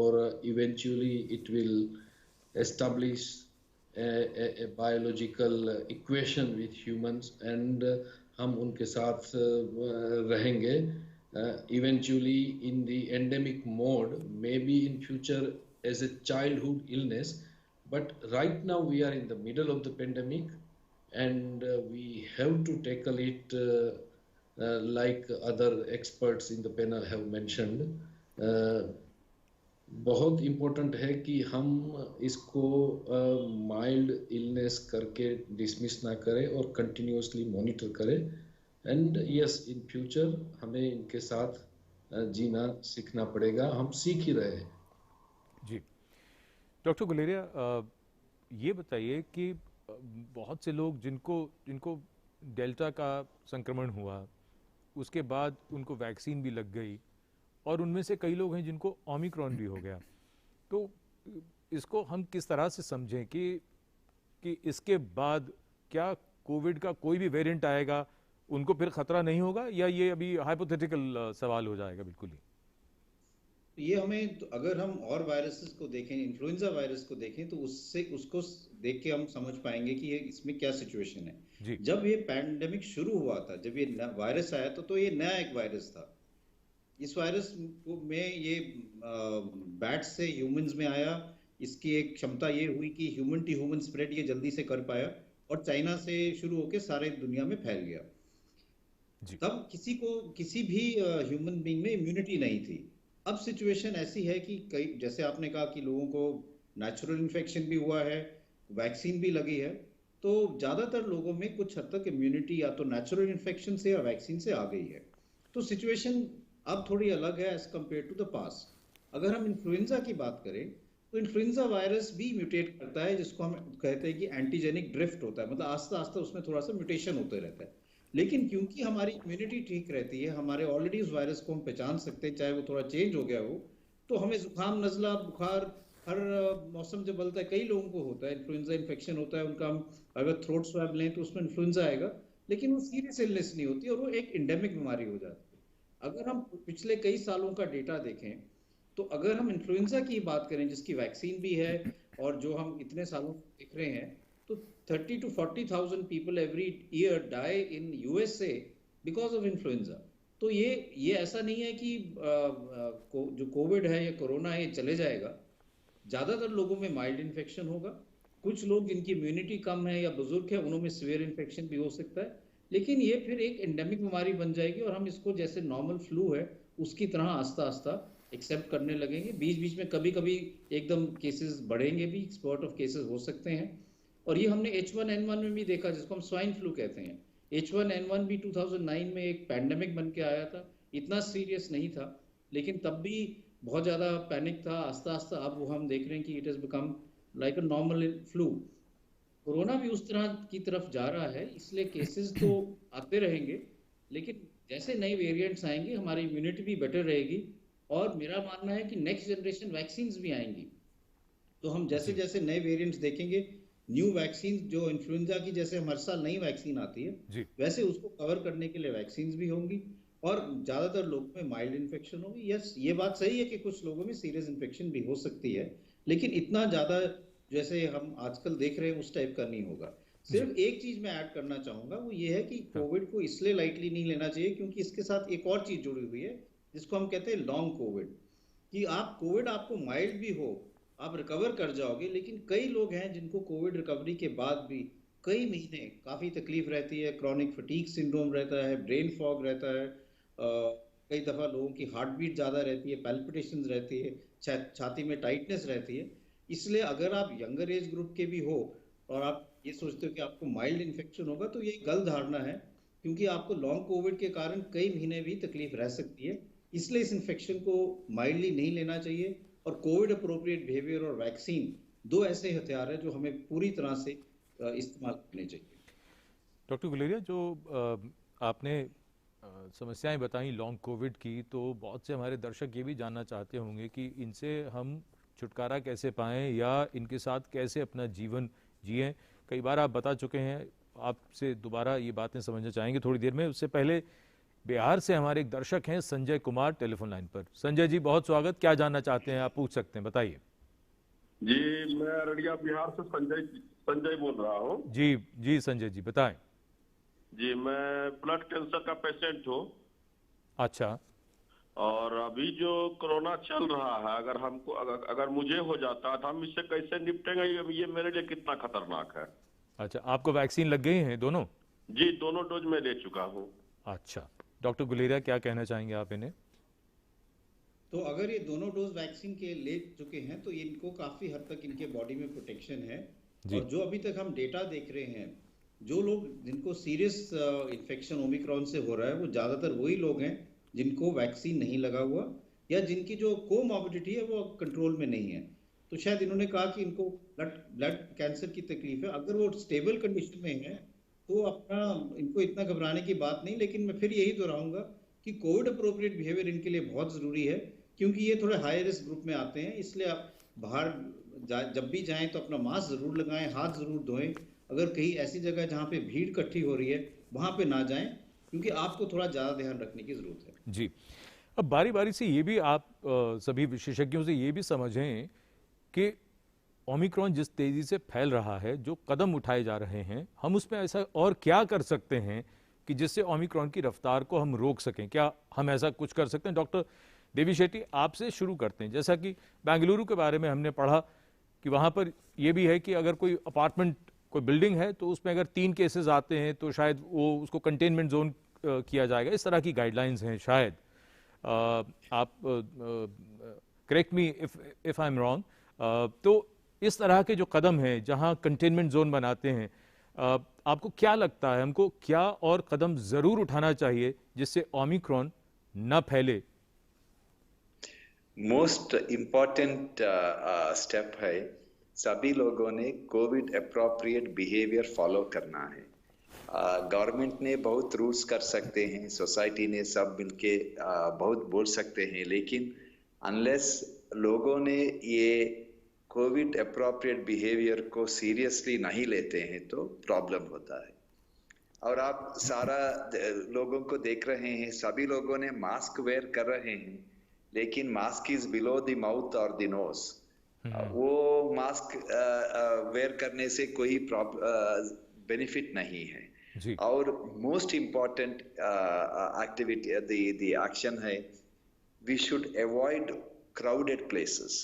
और eventually it will establish a biological equation with humans and हम उनके साथ रहेंगे. Eventually in the endemic mode, maybe in future as a childhood illness, but right now we are in the middle of the pandemic. And we have to tackle it like other experts in the panel have mentioned. बहुत important है कि हम इसको mild illness करके dismiss ना करें और continuously monitor करें. एंड यस, इन फ्यूचर हमें इनके साथ जीना सीखना पड़ेगा. हम सीख ही रहे हैं. जी, डॉक्टर गुलेरिया, ये बताइए कि बहुत से लोग जिनको डेल्टा का संक्रमण हुआ, उसके बाद उनको वैक्सीन भी लग गई, और उनमें से कई लोग हैं जिनको ओमिक्रॉन भी हो गया. तो इसको हम किस तरह से समझें कि इसके बाद क्या कोविड का कोई भी वेरिएंट आएगा, उनको फिर खतरा नहीं होगा, या ये अभी हाइपोथेटिकल सवाल हो जाएगा बिल्कुल ही? ये हमें, तो अगर हम और वायरसेस को देखें, इन्फ्लुएंजा वायरस को देखें, तो उसको देख के हम समझ पाएंगे कि ये इसमें क्या सिचुएशन है. जब ये पैंडेमिक शुरू हुआ था, जब ये वायरस आया था, तो ये नया एक वायरस था. इस वायरस में ये बैट से ह्यूमंस में आया. इसकी एक क्षमता ये हुई कि ह्यूमन टू ह्यूमन स्प्रेड ये जल्दी से कर पाया और चाइना से शुरू होकर सारे दुनिया में फैल गया. तब किसी भी ह्यूमन बीइंग में इम्यूनिटी नहीं थी। अब सिचुएशन ऐसी है कि कई, जैसे आपने कहा कि लोगों को नेचुरल इन्फेक्शन भी हुआ है, वैक्सीन भी लगी है, तो ज्यादातर लोगों में कुछ हद तक इम्यूनिटी या तो नेचुरल इन्फेक्शन से या वैक्सीन से आ गई है। तो सिचुएशन अब थोड़ी अलग है as compare to the past. अगर हम इन्फ्लुएंजा की बात करें तो इन्फ्लुएंजा वायरस भी म्यूटेट करता है, जिसको हम कहते हैं कि एंटीजेनिक ड्रिफ्ट होता है, मतलब आस्ते आस्ते उसमें थोड़ा सा म्यूटेशन होते रहता है। लेकिन क्योंकि हमारी इम्यूनिटी ठीक रहती है, हमारे ऑलरेडी उस वायरस को हम पहचान सकते हैं, चाहे वो थोड़ा चेंज हो गया हो, तो हमें जुकाम, नजला, बुखार हर मौसम जब बदलता है, कई लोगों को होता है, इन्फ्लुएंजा इन्फेक्शन होता है उनका, हम अगर थ्रोट स्वैब लें तो उसमें इन्फ्लुएंजा आएगा, लेकिन वो सीरियस इलनेस नहीं होती और वो एक एंडेमिक बीमारी हो जाती है। अगर हम पिछले कई सालों का डेटा देखें तो अगर हम इन्फ्लुएंजा की बात करें जिसकी वैक्सीन भी है और जो हम इतने सालों से देख रहे हैं, तो 30 to 40,000 people every year die in USA because of influenza। तो ये ऐसा नहीं है कि जो कोविड है या कोरोना है ये चले जाएगा। ज्यादातर लोगों में माइल्ड इन्फेक्शन होगा, कुछ लोग जिनकी इम्यूनिटी कम है या बुजुर्ग है उन्होंने सीवियर इन्फेक्शन भी हो सकता है, लेकिन ये फिर एक एंडेमिक बीमारी बन जाएगी और हम इसको जैसे नॉर्मल फ्लू है उसकी तरह आस्ता आस्ता एक्सेप्ट करने लगेंगे। बीच बीच में कभी कभी एकदम केसेस बढ़ेंगे भी, स्पॉट ऑफ केसेस हो सकते हैं, और ये हमने H1N1 में भी देखा, जिसको हम स्वाइन फ्लू कहते हैं। H1N1 भी 2009 में एक पैंडेमिक बन के आया था, इतना सीरियस नहीं था, लेकिन तब भी बहुत ज़्यादा पैनिक था। आस्ता आस्ता अब वो हम देख रहे हैं कि it has become like a normal flu. Corona भी उस तरह की तरफ जा रहा है, इसलिए केसेस तो आते रहेंगे, लेकिन जैसे नए वेरिएंट्स आएंगे हमारी इम्यूनिटी भी बेटर रहेगी, और मेरा मानना है कि नेक्स्ट जनरेशन वैक्सीन भी आएंगी, तो हम जैसे जैसे नए वेरिएंट्स देखेंगे, न्यू वैक्सीन जो इन्फ्लुएंजा की जैसे हर साल नई वैक्सीन आती है वैसे उसको कवर करने के लिए वैक्सीन भी होंगी, और ज्यादातर लोगों में माइल्ड इन्फेक्शन होगी। यस, ये बात सही है कि कुछ लोगों में सीरियस इन्फेक्शन भी हो सकती है, लेकिन इतना ज्यादा जैसे हम आजकल देख रहे हैं उस टाइप का नहीं होगा। सिर्फ एक चीज मैं ऐड करना चाहूंगा, वो ये है कि कोविड को इसलिए लाइटली नहीं लेना चाहिए क्योंकि इसके साथ एक और चीज जुड़ी हुई है जिसको हम कहते हैं लॉन्ग कोविड, कि आप कोविड आपको माइल्ड भी हो आप रिकवर कर जाओगे, लेकिन कई लोग हैं जिनको कोविड रिकवरी के बाद भी कई महीने काफी तकलीफ रहती है, क्रॉनिक फटीग सिंड्रोम रहता है, ब्रेन फॉग रहता है, कई दफा लोगों की हार्ट बीट ज्यादा रहती है, पैल्पिटेशंस रहती है, छाती में टाइटनेस रहती है। इसलिए अगर आप यंगर एज ग्रुप के भी हो और आप ये सोचते हो कि आपको माइल्ड इन्फेक्शन होगा, तो ये गलत धारणा है, क्योंकि आपको लॉन्ग कोविड के कारण कई महीने भी तकलीफ रह सकती है। इसलिए इस इन्फेक्शन को माइल्डली नहीं लेना चाहिए, और कोविड अप्रोप्रिएट बिहेवियर और वैक्सीन दो ऐसे हथियार हैं जो हमें पूरी तरह से इस्तेमाल करने चाहिए। डॉक्टर गुलेरिया, जो आपने समस्याएं बताई लॉन्ग कोविड की, तो बहुत से हमारे दर्शक ये भी जानना चाहते होंगे कि इनसे हम छुटकारा कैसे पाएं या इनके साथ कैसे अपना जीवन जिएं। कई बार आप बता चुके हैं, आपसे दोबारा ये बातें समझना चाहेंगे थोड़ी देर में। उससे पहले बिहार से हमारे एक दर्शक हैं संजय कुमार टेलीफोन लाइन पर। संजय जी, बहुत स्वागत। क्या जानना चाहते हैं आप, पूछ सकते हैं, बताइए। जी, मैं अररिया बिहार से संजय बोल रहा हूँ। जी संजय जी, बताएं। जी, मैं ब्लड कैंसर का पेशेंट हूँ। अच्छा। और अभी जो कोरोना चल रहा है, अगर मुझे हो जाता है तो हम इससे कैसे निपटेंगे, ये मेरे लिए कितना खतरनाक है। अच्छा, आपको वैक्सीन लग गई है दोनों? जी, दोनों डोज में ले चुका हूँ। अच्छा, डॉक्टर गुलेरिया क्या कहना चाहेंगे आप इन्हें? तो अगर ये दोनों डोज वैक्सीन के ले चुके हैं तो इनको काफी हद तक इनके बॉडी में प्रोटेक्शन है, और जो अभी तक हम डेटा देख रहे हैं, जो लोग जिनको सीरियस इन्फेक्शन ओमिक्रॉन से हो रहा है वो ज्यादातर वही लोग हैं जिनको वैक्सीन नहीं लगा हुआ या जिनकी जो कोमॉर्बिडिटी है वो कंट्रोल में नहीं है। तो शायद इन्होंने कहा कि इनको ब्लड कैंसर की तकलीफ है, अगर वो स्टेबल कंडीशन में है तो अपना इनको इतना घबराने की बात नहीं। लेकिन मैं फिर यही दोहराऊंगा कि कोविड अप्रोप्रिएट बिहेवियर इनके लिए बहुत जरूरी है, क्योंकि ये थोड़े हाई रिस्क ग्रुप में आते हैं। इसलिए आप बाहर जब भी जाएं तो अपना मास्क जरूर लगाएं, हाथ जरूर धोएं। अगर कहीं ऐसी जगह जहाँ पे भीड़ इकट्ठी हो रही है वहां पे ना जाएं, क्योंकि आपको थोड़ा ज्यादा ध्यान रखने की जरूरत है। जी, अब बारी बारी से ये भी आप सभी विशेषज्ञों से ये भी समझें कि ओमिक्रॉन जिस तेजी से फैल रहा है, जो कदम उठाए जा रहे हैं, हम उसमें ऐसा और क्या कर सकते हैं कि जिससे ओमिक्रॉन की रफ्तार को हम रोक सकें? क्या हम ऐसा कुछ कर सकते हैं? डॉक्टर देवी शेट्टी, आपसे शुरू करते हैं। जैसा कि बेंगलुरु के बारे में हमने पढ़ा कि वहाँ पर यह भी है कि अगर कोई अपार्टमेंट, कोई बिल्डिंग है तो उसमें अगर 3 केसेस आते हैं तो शायद वो उसको कंटेनमेंट जोन किया जाएगा, इस तरह की गाइडलाइंस हैं शायद। आप correct me if I am wrong. तो इस तरह के जो कदम हैं जहां कंटेनमेंट जोन बनाते हैं, आपको क्या लगता है हमको क्या और कदम जरूर उठाना चाहिए जिससे ओमिक्रॉन न फैले? मोस्ट इम्पॉर्टेंट स्टेप है सभी लोगों ने कोविड अप्रोप्रिएट बिहेवियर फॉलो करना है। गवर्नमेंट ने बहुत रूल्स कर सकते हैं, सोसाइटी ने सब मिलके बहुत बोल सकते हैं, लेकिन अनलेस लोगों ने ये कोविड अप्रोप्रिएट बिहेवियर को सीरियसली नहीं लेते हैं तो प्रॉब्लम होता है। और आप सारा लोगों को देख रहे हैं, सभी लोगों ने मास्क वेयर कर रहे हैं, लेकिन mask is below the mouth और द नोज। वो मास्क वेयर करने से कोई बेनिफिट नहीं है। और most important activity the action है, we should avoid crowded places.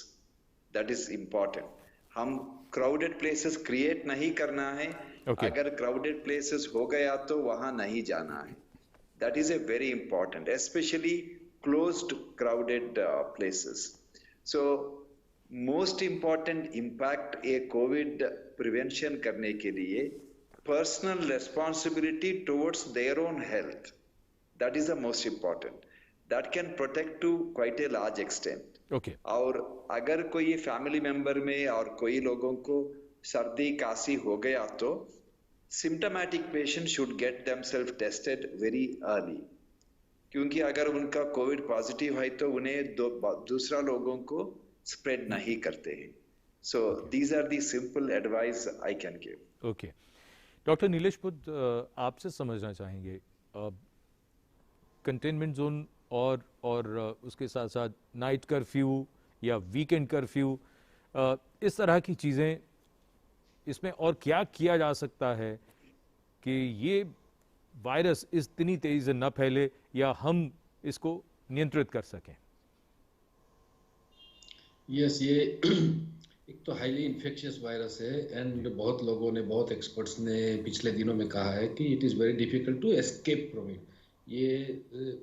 That is important. हम क्राउडेड प्लेसेस क्रिएट नहीं करना है। अगर क्राउडेड प्लेसेस हो गया तो वहां नहीं जाना है। That is a very important, specially closed crowded places. So most important impact a COVID prevention करने के लिए personal responsibility towards their own health, that is the most important. That can protect to quite a large extent. Okay. और अगर कोई family member में और कोई लोगों को सर्दी काशी हो गया तो symptomatic patient should get themselves tested very early. क्योंकि अगर उनका कोविड पॉजिटिव है तो उन्हें दूसरा लोगों को स्प्रेड नहीं करते हैं। So these are the simple advice I can give. Okay, doctor Nilesh Budh, आपसे समझना चाहेंगे कंटेनमेंट जोन और उसके साथ साथ नाइट कर्फ्यू या वीकेंड कर्फ्यू, इस तरह की चीज़ें, इसमें और क्या किया जा सकता है कि ये वायरस इतनी तेजी से न फैले या हम इसको नियंत्रित कर सकें? यस, ये एक तो हाईली इन्फेक्शियस वायरस है एंड बहुत लोगों ने, बहुत एक्सपर्ट्स ने पिछले दिनों में कहा है कि it is very difficult to escape from it. ये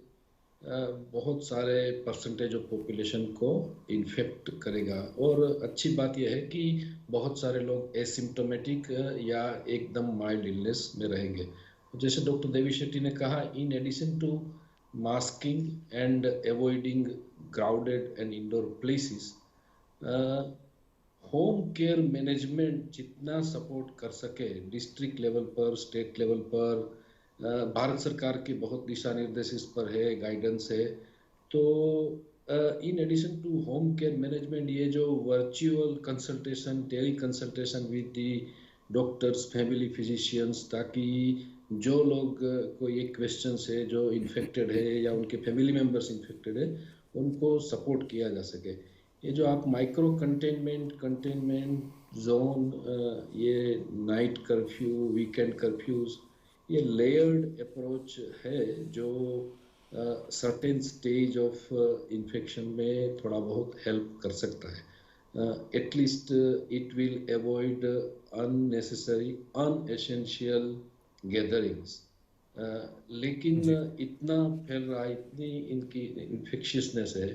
बहुत सारे परसेंटेज ऑफ पॉपुलेशन को इन्फेक्ट करेगा। और अच्छी बात यह है कि बहुत सारे लोग एसिम्टोमेटिक या एकदम माइल्ड इलनेस में रहेंगे। जैसे डॉक्टर देवी शेट्टी ने कहा, in addition to masking and avoiding crowded and indoor places, home care management जितना सपोर्ट कर सके डिस्ट्रिक्ट लेवल पर, स्टेट लेवल पर, भारत सरकार के बहुत दिशा निर्देश इस पर है, गाइडेंस है। तो in addition to home care management, ये जो virtual consultation, teleconsultation with the doctors, family physicians, ताकि जो लोग को ये क्वेश्चन है, जो इन्फेक्टेड है या उनके फैमिली मेम्बर्स इन्फेक्टेड है, उनको सपोर्ट किया जा सके। ये जो आप माइक्रो कंटेनमेंट जोन, ये नाइट कर्फ्यू, वीकेंड कर्फ्यूज, ये लेयर्ड अप्रोच है जो सर्टेन स्टेज ऑफ इन्फेक्शन में थोड़ा बहुत हेल्प कर सकता है। At least it will avoid unnecessary, unessential gatherings. लेकिन इतना फैल रहा है, इतनी इनकी इन्फेक्शियसनेस है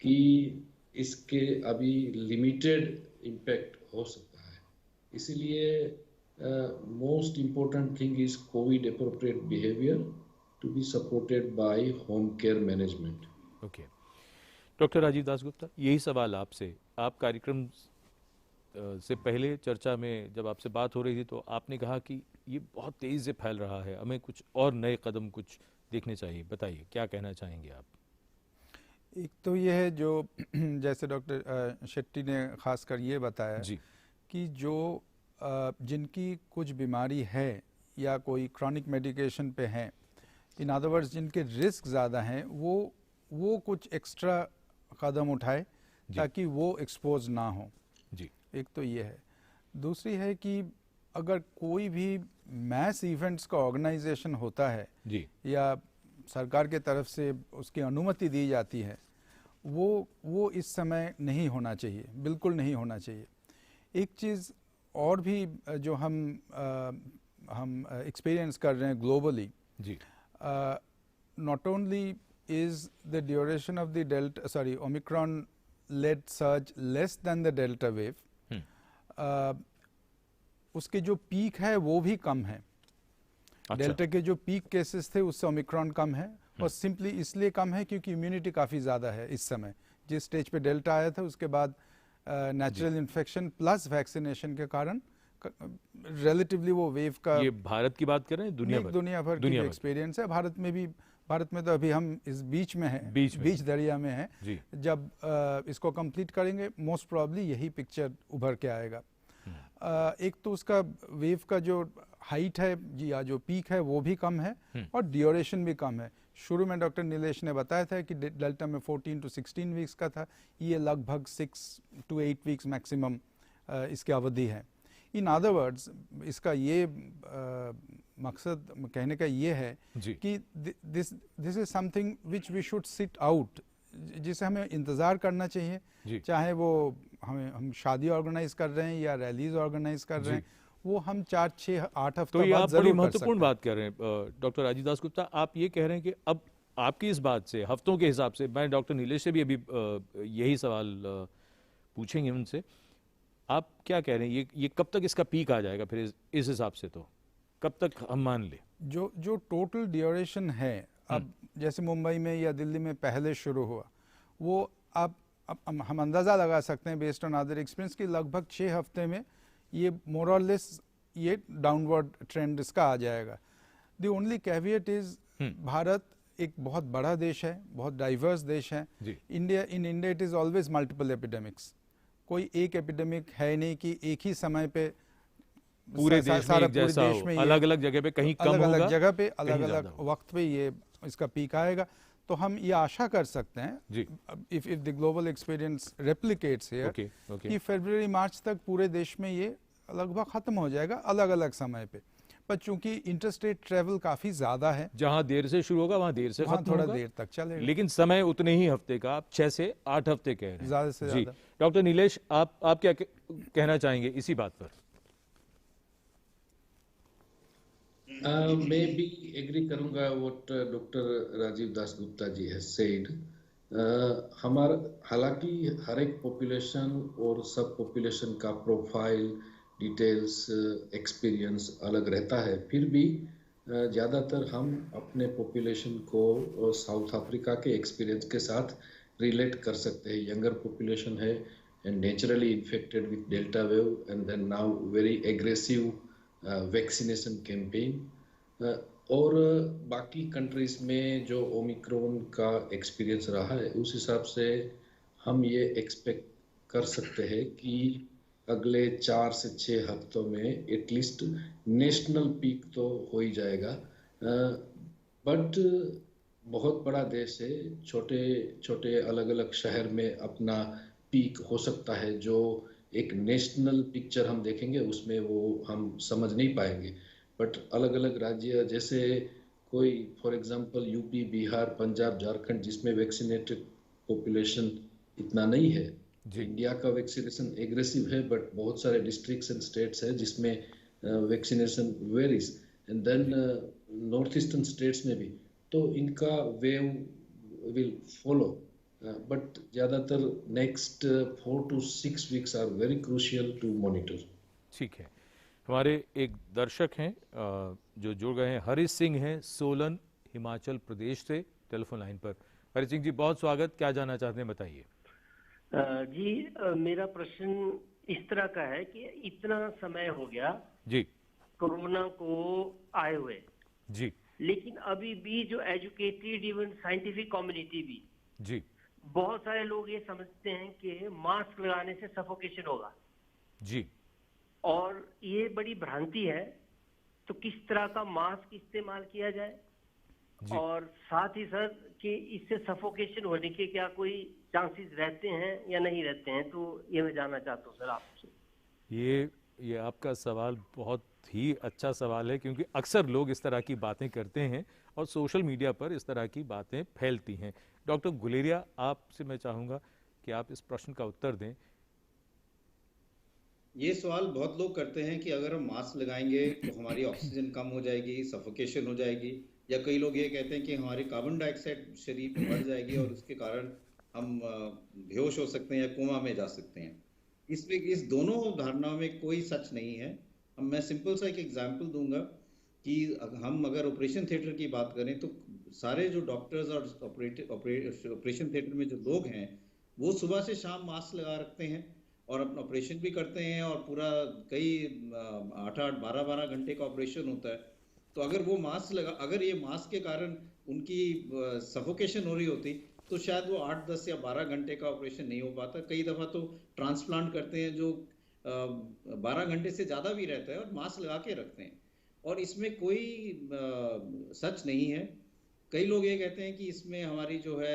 कि इसके अभी लिमिटेड इम्पैक्ट हो सकता है। इसीलिए most important thing is Covid appropriate behaviour to be supported by home care management. Okay, doctor Rajeev Dasgupta, यही सवाल आपसे। आप कार्यक्रम से पहले चर्चा में जब आपसे बात हो रही थी तो आपने कहा कि ये बहुत तेज़ी से फैल रहा है, हमें कुछ और नए कदम कुछ देखने चाहिए। बताइए, क्या कहना चाहेंगे आप? एक तो ये है जो जैसे डॉक्टर शेट्टी ने खासकर ये बताया जी, कि जो जिनकी कुछ बीमारी है या कोई क्रॉनिक मेडिकेशन पे हैं, इन अदर वर्ड्स जिनके रिस्क ज़्यादा हैं, वो कुछ एक्स्ट्रा कदम उठाए ताकि वो एक्सपोज ना हो। जी, एक तो ये है। दूसरी है कि अगर कोई भी मैस इवेंट्स का ऑर्गेनाइजेशन होता है जी, या सरकार के तरफ से उसकी अनुमति दी जाती है, वो इस समय नहीं होना चाहिए, बिल्कुल नहीं होना चाहिए। एक चीज़ और भी जो हम एक्सपीरियंस कर रहे हैं ग्लोबली, जी, not only is the duration of the Omicron led surge less than the Delta wave, उसके जो पीक है वो भी कम है। डेल्टा के जो पीक केसेस थे उससे ओमिक्रॉन कम है, और सिंपली इसलिए कम है क्योंकि इम्यूनिटी काफ़ी ज़्यादा है इस समय। जिस स्टेज पे डेल्टा आया था उसके बाद नेचुरल इन्फेक्शन प्लस वैक्सीनेशन के कारण रिलेटिवली वो वेव का, ये भारत की बात कर रहे हैं, दुनिया भर की एक्सपीरियंस है। भारत में तो अभी हम इस बीच में हैं, बीच दरिया में हैं। जब इसको कंप्लीट करेंगे मोस्ट प्रॉब्ली यही पिक्चर उभर के आएगा। एक तो उसका वेव का जो हाइट है जी या जो पीक है वो भी कम है और ड्यूरेशन भी कम है। शुरू में डॉक्टर नीलेश ने बताया था कि डेल्टा में 14 to 16 वीक्स का था, ये लगभग 6 to 8 वीक्स मैक्सिमम इसकी अवधि है। इन अदर वर्ड्स इसका ये मकसद कहने का ये है कि this is something which we should sit out, जिसे हमें इंतज़ार करना चाहिए। चाहे वो हम शादी ऑर्गेनाइज कर रहे हैं या रैलीज ऑर्गेनाइज कर रहे हैं, वो हम 4, 6, 8 हफ्ते तो ये आप बड़ी महत्वपूर्ण बात कर रहे हैं डॉक्टर राजीव दास गुप्ता। आप ये कह रहे हैं कि अब आपकी इस बात से, हफ्तों के हिसाब से, मैं डॉक्टर नीलेश से भी अभी यही सवाल पूछेंगे उनसे, आप क्या कह रहे हैं, ये कब तक इसका पीक आ जाएगा फिर इस हिसाब से, तो कब तक हम मान ले? जो टोटल ड्यूरेशन है, अब जैसे मुंबई में या दिल्ली में पहले शुरू हुआ, वो अब हम अंदाज़ा लगा सकते हैं बेस्ड ऑन अदर एक्सपीरियंस कि लगभग 6 हफ्ते में ये मोर और लेस ये डाउनवर्ड ट्रेंड इसका आ जाएगा। The only caveat is Bharat एक बहुत बड़ा देश है, बहुत डाइवर्स देश है। In India it is always multiple epidemics, कोई एक एपिडेमिक है नहीं कि एक ही समय पे पूरे देश में अलग अलग जगह पे कहीं कम होगा, अलग अलग जगह पे अलग अलग वक्त पे ये इसका पीक आएगा। तो हम ये आशा कर सकते हैं if the global experience replicates here कि फरवरी मार्च तक पूरे देश में ये लगभग खत्म हो जाएगा अलग अलग समय पे। पर चूंकि इंटरस्टेट ट्रेवल काफी ज्यादा है, जहां देर से शुरू होगा वहां देर से खत्म थोड़ा होगा, देर तक चलेगा, लेकिन समय उतने ही हफ्ते का, आप 6 से 8 हफ्ते कह रहे हैं ज्यादा से ज्यादा। डॉक्टर नीलेश, आप क्या कहना चाहेंगे इसी बात पर? मैं भी एग्री करूंगा what doctor Rajiv Das Gupta ji has said. हमारा हालांकि हर एक पॉपुलेशन और सब पॉपुलेशन का प्रोफाइल, डिटेल्स, एक्सपीरियंस अलग रहता है, फिर भी ज़्यादातर हम अपने पॉपुलेशन को साउथ अफ्रीका के एक्सपीरियंस के साथ रिलेट कर सकते हैं। यंगर पॉपुलेशन है and naturally infected with Delta wave and then now very aggressive vaccination campaign, और बाकी कंट्रीज में जो ओमिक्रॉन का एक्सपीरियंस रहा है उस हिसाब से हम ये एक्सपेक्ट कर सकते हैं कि अगले 4 से 6 हफ्तों में एटलीस्ट नेशनल पीक तो हो ही जाएगा। बट बहुत बड़ा देश है, छोटे छोटे अलग अलग शहर में अपना पीक हो सकता है। जो एक नेशनल पिक्चर हम देखेंगे उसमें वो हम समझ नहीं पाएंगे। बट अलग अलग राज्य जैसे कोई for example UP, Bihar, Punjab, Jharkhand जिसमें वैक्सीनेटेड पॉपुलेशन इतना नहीं है, इंडिया का वैक्सीनेशन एग्रेसिव है, बट बहुत सारे डिस्ट्रिक्ट्स एंड स्टेट्स है जिसमें vaccination varies, and then north eastern states में भी, तो इनका वेव विल फॉलो। बट ज़्यादातर next 4 to 6 weeks are very crucial to monitor. ठीक है, हमारे एक दर्शक हैं जो जुड़ गए हैं, हरीश सिंह हैं, सोलन हिमाचल प्रदेश से टेलीफोन लाइन पर। हरीश सिंह जी, बहुत स्वागत, क्या जानना चाहते हैं बताइए। जी, मेरा प्रश्न इस तरह का है कि इतना समय हो गया जी कोरोना को आए हुए जी, लेकिन अभी भी जो एजुकेटेड इवन साइंटिफिक कम्युनिटी भी जी, बहुत सारे लोग ये समझते हैं कि मास्क लगाने से सफोकेशन होगा जी, और ये बड़ी भ्रांति है। तो किस तरह का मास्क इस्तेमाल किया जाए, और साथ ही सर कि इससे सफोकेशन होने के क्या कोई चांसेस रहते हैं या नहीं रहते हैं, तो ये मैं जानना चाहता हूँ सर आपसे। ये आपका सवाल बहुत ही अच्छा सवाल है, क्योंकि अक्सर लोग इस तरह की बातें करते हैं और सोशल मीडिया पर इस तरह की बातें फैलती हैं। डॉक्टर गुलेरिया, आपसे मैं चाहूँगा कि आप इस प्रश्न का उत्तर दें। ये सवाल बहुत लोग करते हैं कि अगर हम मास्क लगाएंगे तो हमारी ऑक्सीजन कम हो जाएगी, सफोकेशन हो जाएगी, या कई लोग ये कहते हैं कि हमारी कार्बन डाइऑक्साइड शरीर में बढ़ जाएगी और उसके कारण हम बेहोश हो सकते हैं या कोमा में जा सकते हैं। इसमें इस दोनों धारणाओं में कोई सच नहीं है। अब मैं सिंपल सा एक एग्जांपल दूंगा कि हम अगर ऑपरेशन थिएटर की बात करें तो सारे जो डॉक्टर्स और ऑपरेशन थिएटर में जो लोग हैं वो सुबह से शाम मास्क लगा रखते हैं और अपना ऑपरेशन भी करते हैं, और पूरा कई 8-8 12-12 घंटे का ऑपरेशन होता है। तो अगर वो मास्क अगर ये मास्क के कारण उनकी सफोकेशन हो रही होती तो शायद वो 8-10 या 12 घंटे का ऑपरेशन नहीं हो पाता। कई दफा तो ट्रांसप्लांट करते हैं जो 12 घंटे से ज्यादा भी रहता है और मास्क लगा के रखते हैं, और इसमें कोई सच नहीं है। कई लोग ये कहते हैं कि इसमें हमारी जो है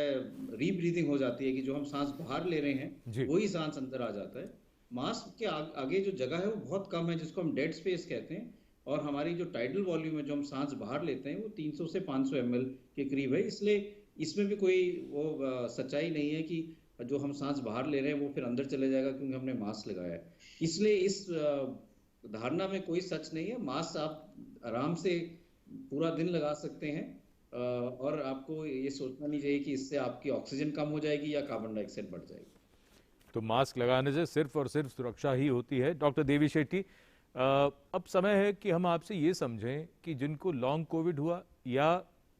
रीब्रीदिंग हो जाती है, कि जो हम सांस बाहर ले रहे हैं वही सांस अंदर आ जाता है। मास्क के आगे जो जगह है वो बहुत कम है, जिसको हम डेड स्पेस कहते हैं, और हमारी जो टाइडल वॉल्यूम है जो हम सांस बाहर लेते हैं वो 300 से 500 ml के करीब है। इसलिए इसमें भी कोई वो सच्चाई नहीं है कि जो हम सांस बाहर ले रहे हैं वो फिर अंदर चले जाएगा क्योंकि हमने मास्क लगाया है। इसलिए इस धारणा में कोई सच नहीं है। मास्क आप आराम से पूरा दिन लगा सकते हैं, और आपको ये सोचना नहीं चाहिए कि इससे आपकी ऑक्सीजन कम हो जाएगी या कार्बन डाइऑक्साइड बढ़ जाएगी। तो मास्क लगाने से सिर्फ और सिर्फ सुरक्षा ही होती है। डॉक्टर देवी शेट्टी, अब समय है कि हम आपसे ये समझें कि जिनको लॉन्ग कोविड हुआ या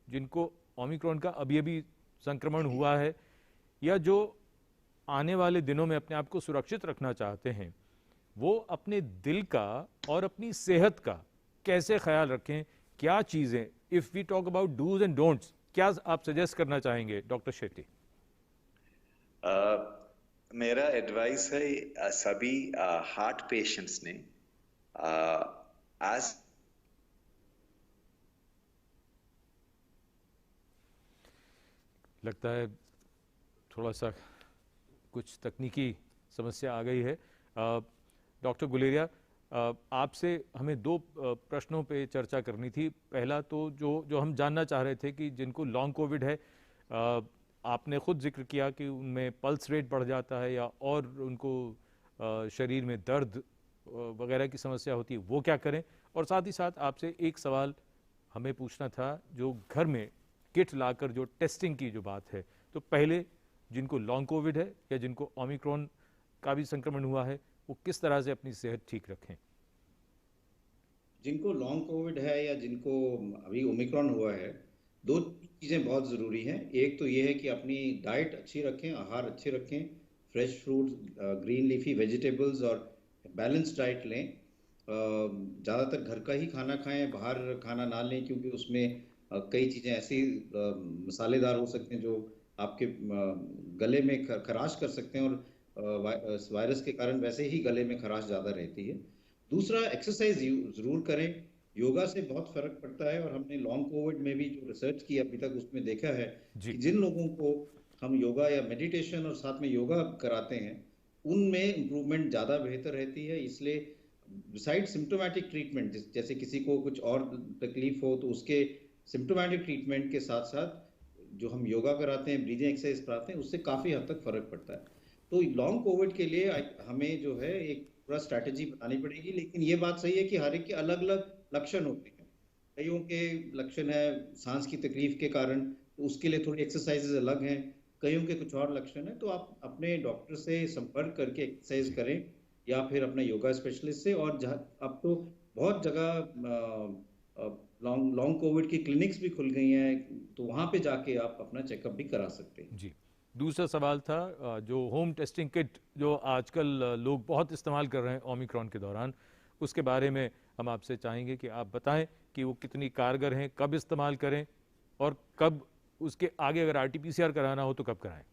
जिनको ओमिक्रॉन का अभी अभी संक्रमण हुआ है, या जो आने वाले दिनों में अपने आप को सुरक्षित रखना चाहते हैं, वो अपने दिल का और अपनी सेहत का कैसे ख्याल रखें? क्या चीज़ें, if we talk about dos and don'ts, क्या आप सजेस्ट करना चाहेंगे डॉक्टर शेट्टी? मेरा एडवाइस है सभी हार्ट पेशेंट्स ने आज लगता है थोड़ा सा कुछ तकनीकी समस्या आ गई है। डॉक्टर गुलेरिया, आपसे हमें दो प्रश्नों पे चर्चा करनी थी। पहला तो जो हम जानना चाह रहे थे कि जिनको लॉन्ग कोविड है, आपने खुद जिक्र किया कि उनमें पल्स रेट बढ़ जाता है या और उनको शरीर में दर्द वगैरह की समस्या होती है, वो क्या करें? और साथ ही साथ आपसे एक सवाल हमें पूछना था, जो घर में किट लाकर जो टेस्टिंग की जो बात है, तो पहले जिनको लॉन्ग कोविड है या जिनको ओमिक्रॉन का भी संक्रमण हुआ है, वो किस तरह से अपनी सेहत ठीक रखें? जिनको लॉन्ग कोविड है या जिनको अभी ओमिक्रॉन हुआ है, दो चीज़ें बहुत ज़रूरी हैं। एक तो ये है कि अपनी डाइट अच्छी रखें, आहार अच्छे रखें, fresh fruit, green leafy vegetables और बैलेंस डाइट लें। ज़्यादातर घर का ही खाना खाएं, बाहर खाना ना लें, क्योंकि उसमें कई चीज़ें ऐसी मसालेदार हो सकते हैं जो आपके गले में खराश कर सकते हैं, और वायरस के कारण वैसे ही गले में खराश ज़्यादा रहती है। दूसरा, एक्सरसाइज ज़रूर करें। योगा से बहुत फर्क पड़ता है, और हमने लॉन्ग कोविड में भी जो रिसर्च की अभी तक उसमें देखा है कि जिन लोगों को हम योगा या मेडिटेशन और साथ में योगा कराते हैं उनमें इम्प्रूवमेंट ज़्यादा बेहतर रहती है। इसलिए बिसाइड सिम्टोमेटिक ट्रीटमेंट, जैसे किसी को कुछ और तकलीफ हो तो उसके सिम्टोमेटिक ट्रीटमेंट के साथ साथ जो हम योगा कराते हैं, ब्रीदिंग एक्सरसाइज कराते हैं, उससे काफ़ी हद तक फर्क पड़ता है। तो लॉन्ग कोविड के लिए हमें जो है एक पूरा स्ट्रैटेजी बनानी पड़ेगी। लेकिन ये बात सही है कि हर एक के अलग अलग लक्षण होते हैं। कईयों के लक्षण है सांस की तकलीफ के कारण, तो उसके लिए थोड़ी एक्सरसाइजेज अलग हैं। कईयों के कुछ और लक्षण है, तो आप अपने डॉक्टर से संपर्क करके एक्सरसाइज करें या फिर अपने योगा स्पेशलिस्ट से। और अब तो बहुत जगह लॉन्ग कोविड की क्लिनिक्स भी खुल गई हैं, तो वहाँ पे जाके आप अपना चेकअप भी करा सकते हैं। जी, दूसरा सवाल था जो होम टेस्टिंग किट जो आजकल लोग बहुत इस्तेमाल कर रहे हैं ओमिक्रॉन के दौरान, उसके बारे में हम आपसे चाहेंगे कि आप बताएं कि वो कितनी कारगर हैं, कब इस्तेमाल करें और कब उसके आगे अगर RT-PCR कराना हो तो कब कराएं?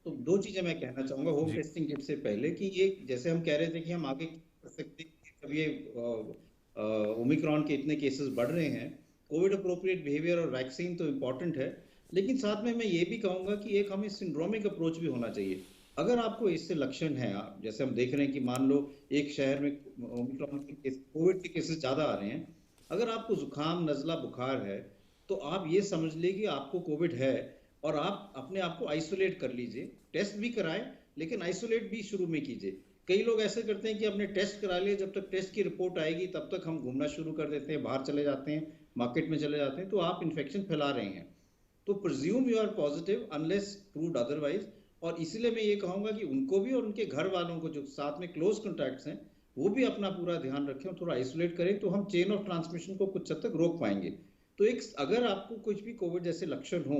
तो दो चीजें मैं कहना चाहूंगा होम टेस्टिंग किट से पहले, कि ये जैसे हम कह रहे थे कि हम आगे कर सकते हैं, जब ये ओमिक्रॉन के इतने केसेस बढ़ रहे हैं, कोविड अप्रोप्रिएट बिहेवियर और वैक्सीन तो इम्पॉर्टेंट है, लेकिन साथ में मैं ये भी कहूंगा कि एक हमें सिंड्रोमिक अप्रोच भी होना चाहिए। अगर आपको इससे लक्षण है, जैसे हम देख रहे हैं कि मान लो एक शहर में ओमिक्रॉन के कोविड के केसेस ज्यादा आ रहे हैं, अगर आपको जुकाम, नजला, बुखार है, तो आप ये समझ लीजिए कि आपको कोविड है और आप अपने आप को आइसोलेट कर लीजिए। टेस्ट भी कराएं, लेकिन आइसोलेट भी शुरू में कीजिए, कई लोग ऐसे करते हैं कि हमने टेस्ट करा लिया, जब तक टेस्ट की रिपोर्ट आएगी तब तक हम घूमना शुरू कर देते हैं, बाहर चले जाते हैं, मार्केट में चले जाते हैं, तो आप इन्फेक्शन फैला रहे हैं। तो presume you are positive unless proved otherwise. और इसीलिए मैं ये कहूंगा कि उनको भी और उनके घर वालों को जो साथ में क्लोज कॉन्टैक्ट्स हैं वो भी अपना पूरा ध्यान रखें और थोड़ा आइसोलेट करें, तो हम चेन ऑफ ट्रांसमिशन को कुछ हद तक रोक पाएंगे। तो एक अगर आपको कुछ भी कोविड जैसे लक्षण हो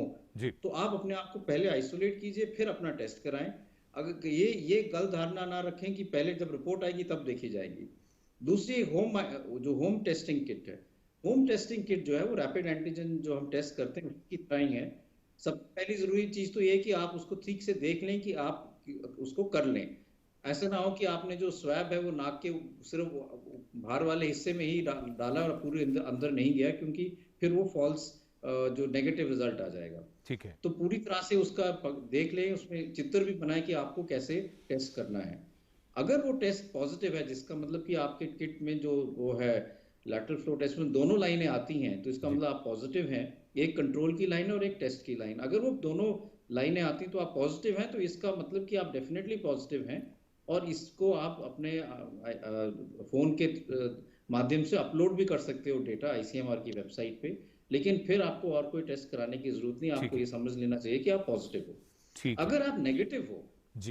तो आप अपने आप को पहले आइसोलेट कीजिए, फिर अपना टेस्ट कराएं। अगर ये गलत धारणा ना रखें कि पहले जब रिपोर्ट आएगी तब देखी जाएगी। दूसरी होम टेस्टिंग किट है। होम टेस्टिंग किट जो है वो रैपिड एंटीजन जो हम टेस्ट करते हैं उसकी तरह ही है। सबसे पहली जरूरी चीज तो ये है कि आप उसको ठीक से देख लें कि आप उसको कर लें। ऐसा ना हो कि आपने जो स्वैब है वो नाक के सिर्फ बाहर वाले हिस्से में ही डाला और पूरे अंदर नहीं गया, क्योंकि फिर वो फॉल्स जो नेगेटिव रिजल्ट आ जाएगा। ठीक है, तो पूरी तरह से उसका देख लें, उसमें चित्र भी बनाए कि आपको कैसे टेस्ट करना है। अगर वो टेस्ट पॉजिटिव है, जिसका मतलब कि आपके किट में जो वो है लैटरल फ्लो टेस्ट में दोनों लाइनें आती हैं, तो इसका मतलब आप पॉजिटिव हैं। एक कंट्रोल की लाइन और एक टेस्ट की लाइन, अगर वो दोनों लाइनें आती तो आप पॉजिटिव हैं, तो इसका मतलब कि आप डेफिनेटली पॉजिटिव हैं और इसको आप अपने फोन के माध्यम से अपलोड भी कर सकते हो डेटा आईसीएमआर की वेबसाइट पे। लेकिन फिर आपको और कोई टेस्ट कराने की जरूरत नहीं, आपको ये समझ लेना चाहिए कि आप पॉजिटिव हो। अगर आप नेगेटिव हो,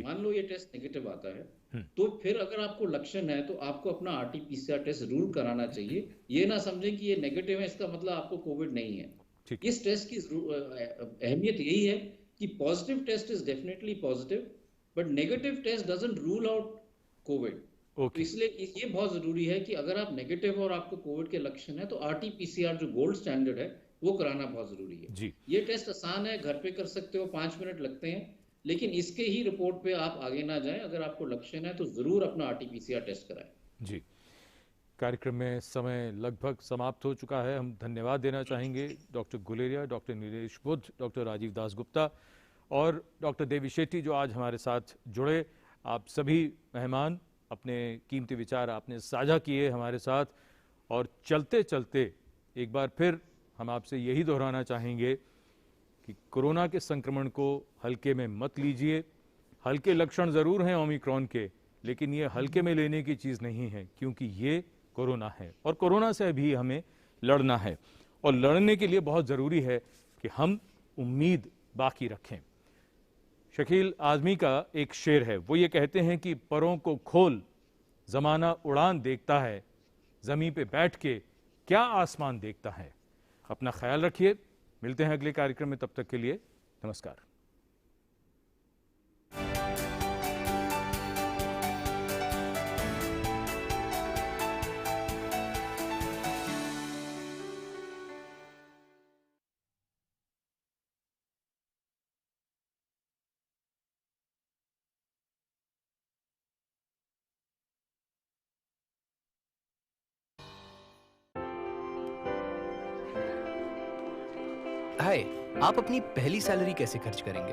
मान लो ये टेस्ट नेगेटिव आता है, तो फिर अगर आपको लक्षण है तो आपको अपना आरटीपीसीआर टेस्ट जरूर कराना चाहिए। ये ना समझें कि ये नेगेटिव है इसका मतलब आपको कोविड नहीं है। इस टेस्ट की अहमियत यही है कि positive test is definitely positive, but negative test doesn't rule out Covid. इसलिए ये बहुत जरूरी है कि अगर आप नेगेटिव हो और आपको कोविड के लक्षण है तो आरटीपीसीआर जो गोल्ड स्टैंडर्ड है वो कराना बहुत जरूरी है। ये टेस्ट आसान है, घर पे कर सकते हो, 5 मिनट लगते हैं, लेकिन इसके ही रिपोर्ट पे आप आगे ना जाएं। अगर आपको लक्षण है तो जरूर अपना आरटीपीसीआर टेस्ट कराएं। जी, कार्यक्रम में समय लगभग समाप्त हो चुका है। हम धन्यवाद देना चाहेंगे doctor Guleria, doctor Nilesh Buddh, doctor Rajiv Das Gupta और डॉक्टर देवी शेट्टी जो आज हमारे साथ जुड़े। आप सभी मेहमान अपने कीमती विचार आपने साझा किए हमारे साथ। और चलते चलते एक बार फिर हम आपसे यही दोहराना चाहेंगे कि कोरोना के संक्रमण को हल्के में मत लीजिए। हल्के लक्षण ज़रूर हैं ओमिक्रॉन के, लेकिन ये हल्के में लेने की चीज़ नहीं है, क्योंकि ये कोरोना है और कोरोना से भी हमें लड़ना है। और लड़ने के लिए बहुत ज़रूरी है कि हम उम्मीद बाकी रखें। शकील आज़मी का एक शेर है, वो ये कहते हैं कि परों को खोल ज़माना उड़ान देखता है, ज़मीं पे बैठ के क्या आसमान देखता है। अपना ख्याल रखिए, मिलते हैं अगले कार्यक्रम में, तब तक के लिए नमस्कार। हाय, आप अपनी पहली सैलरी कैसे खर्च करेंगे?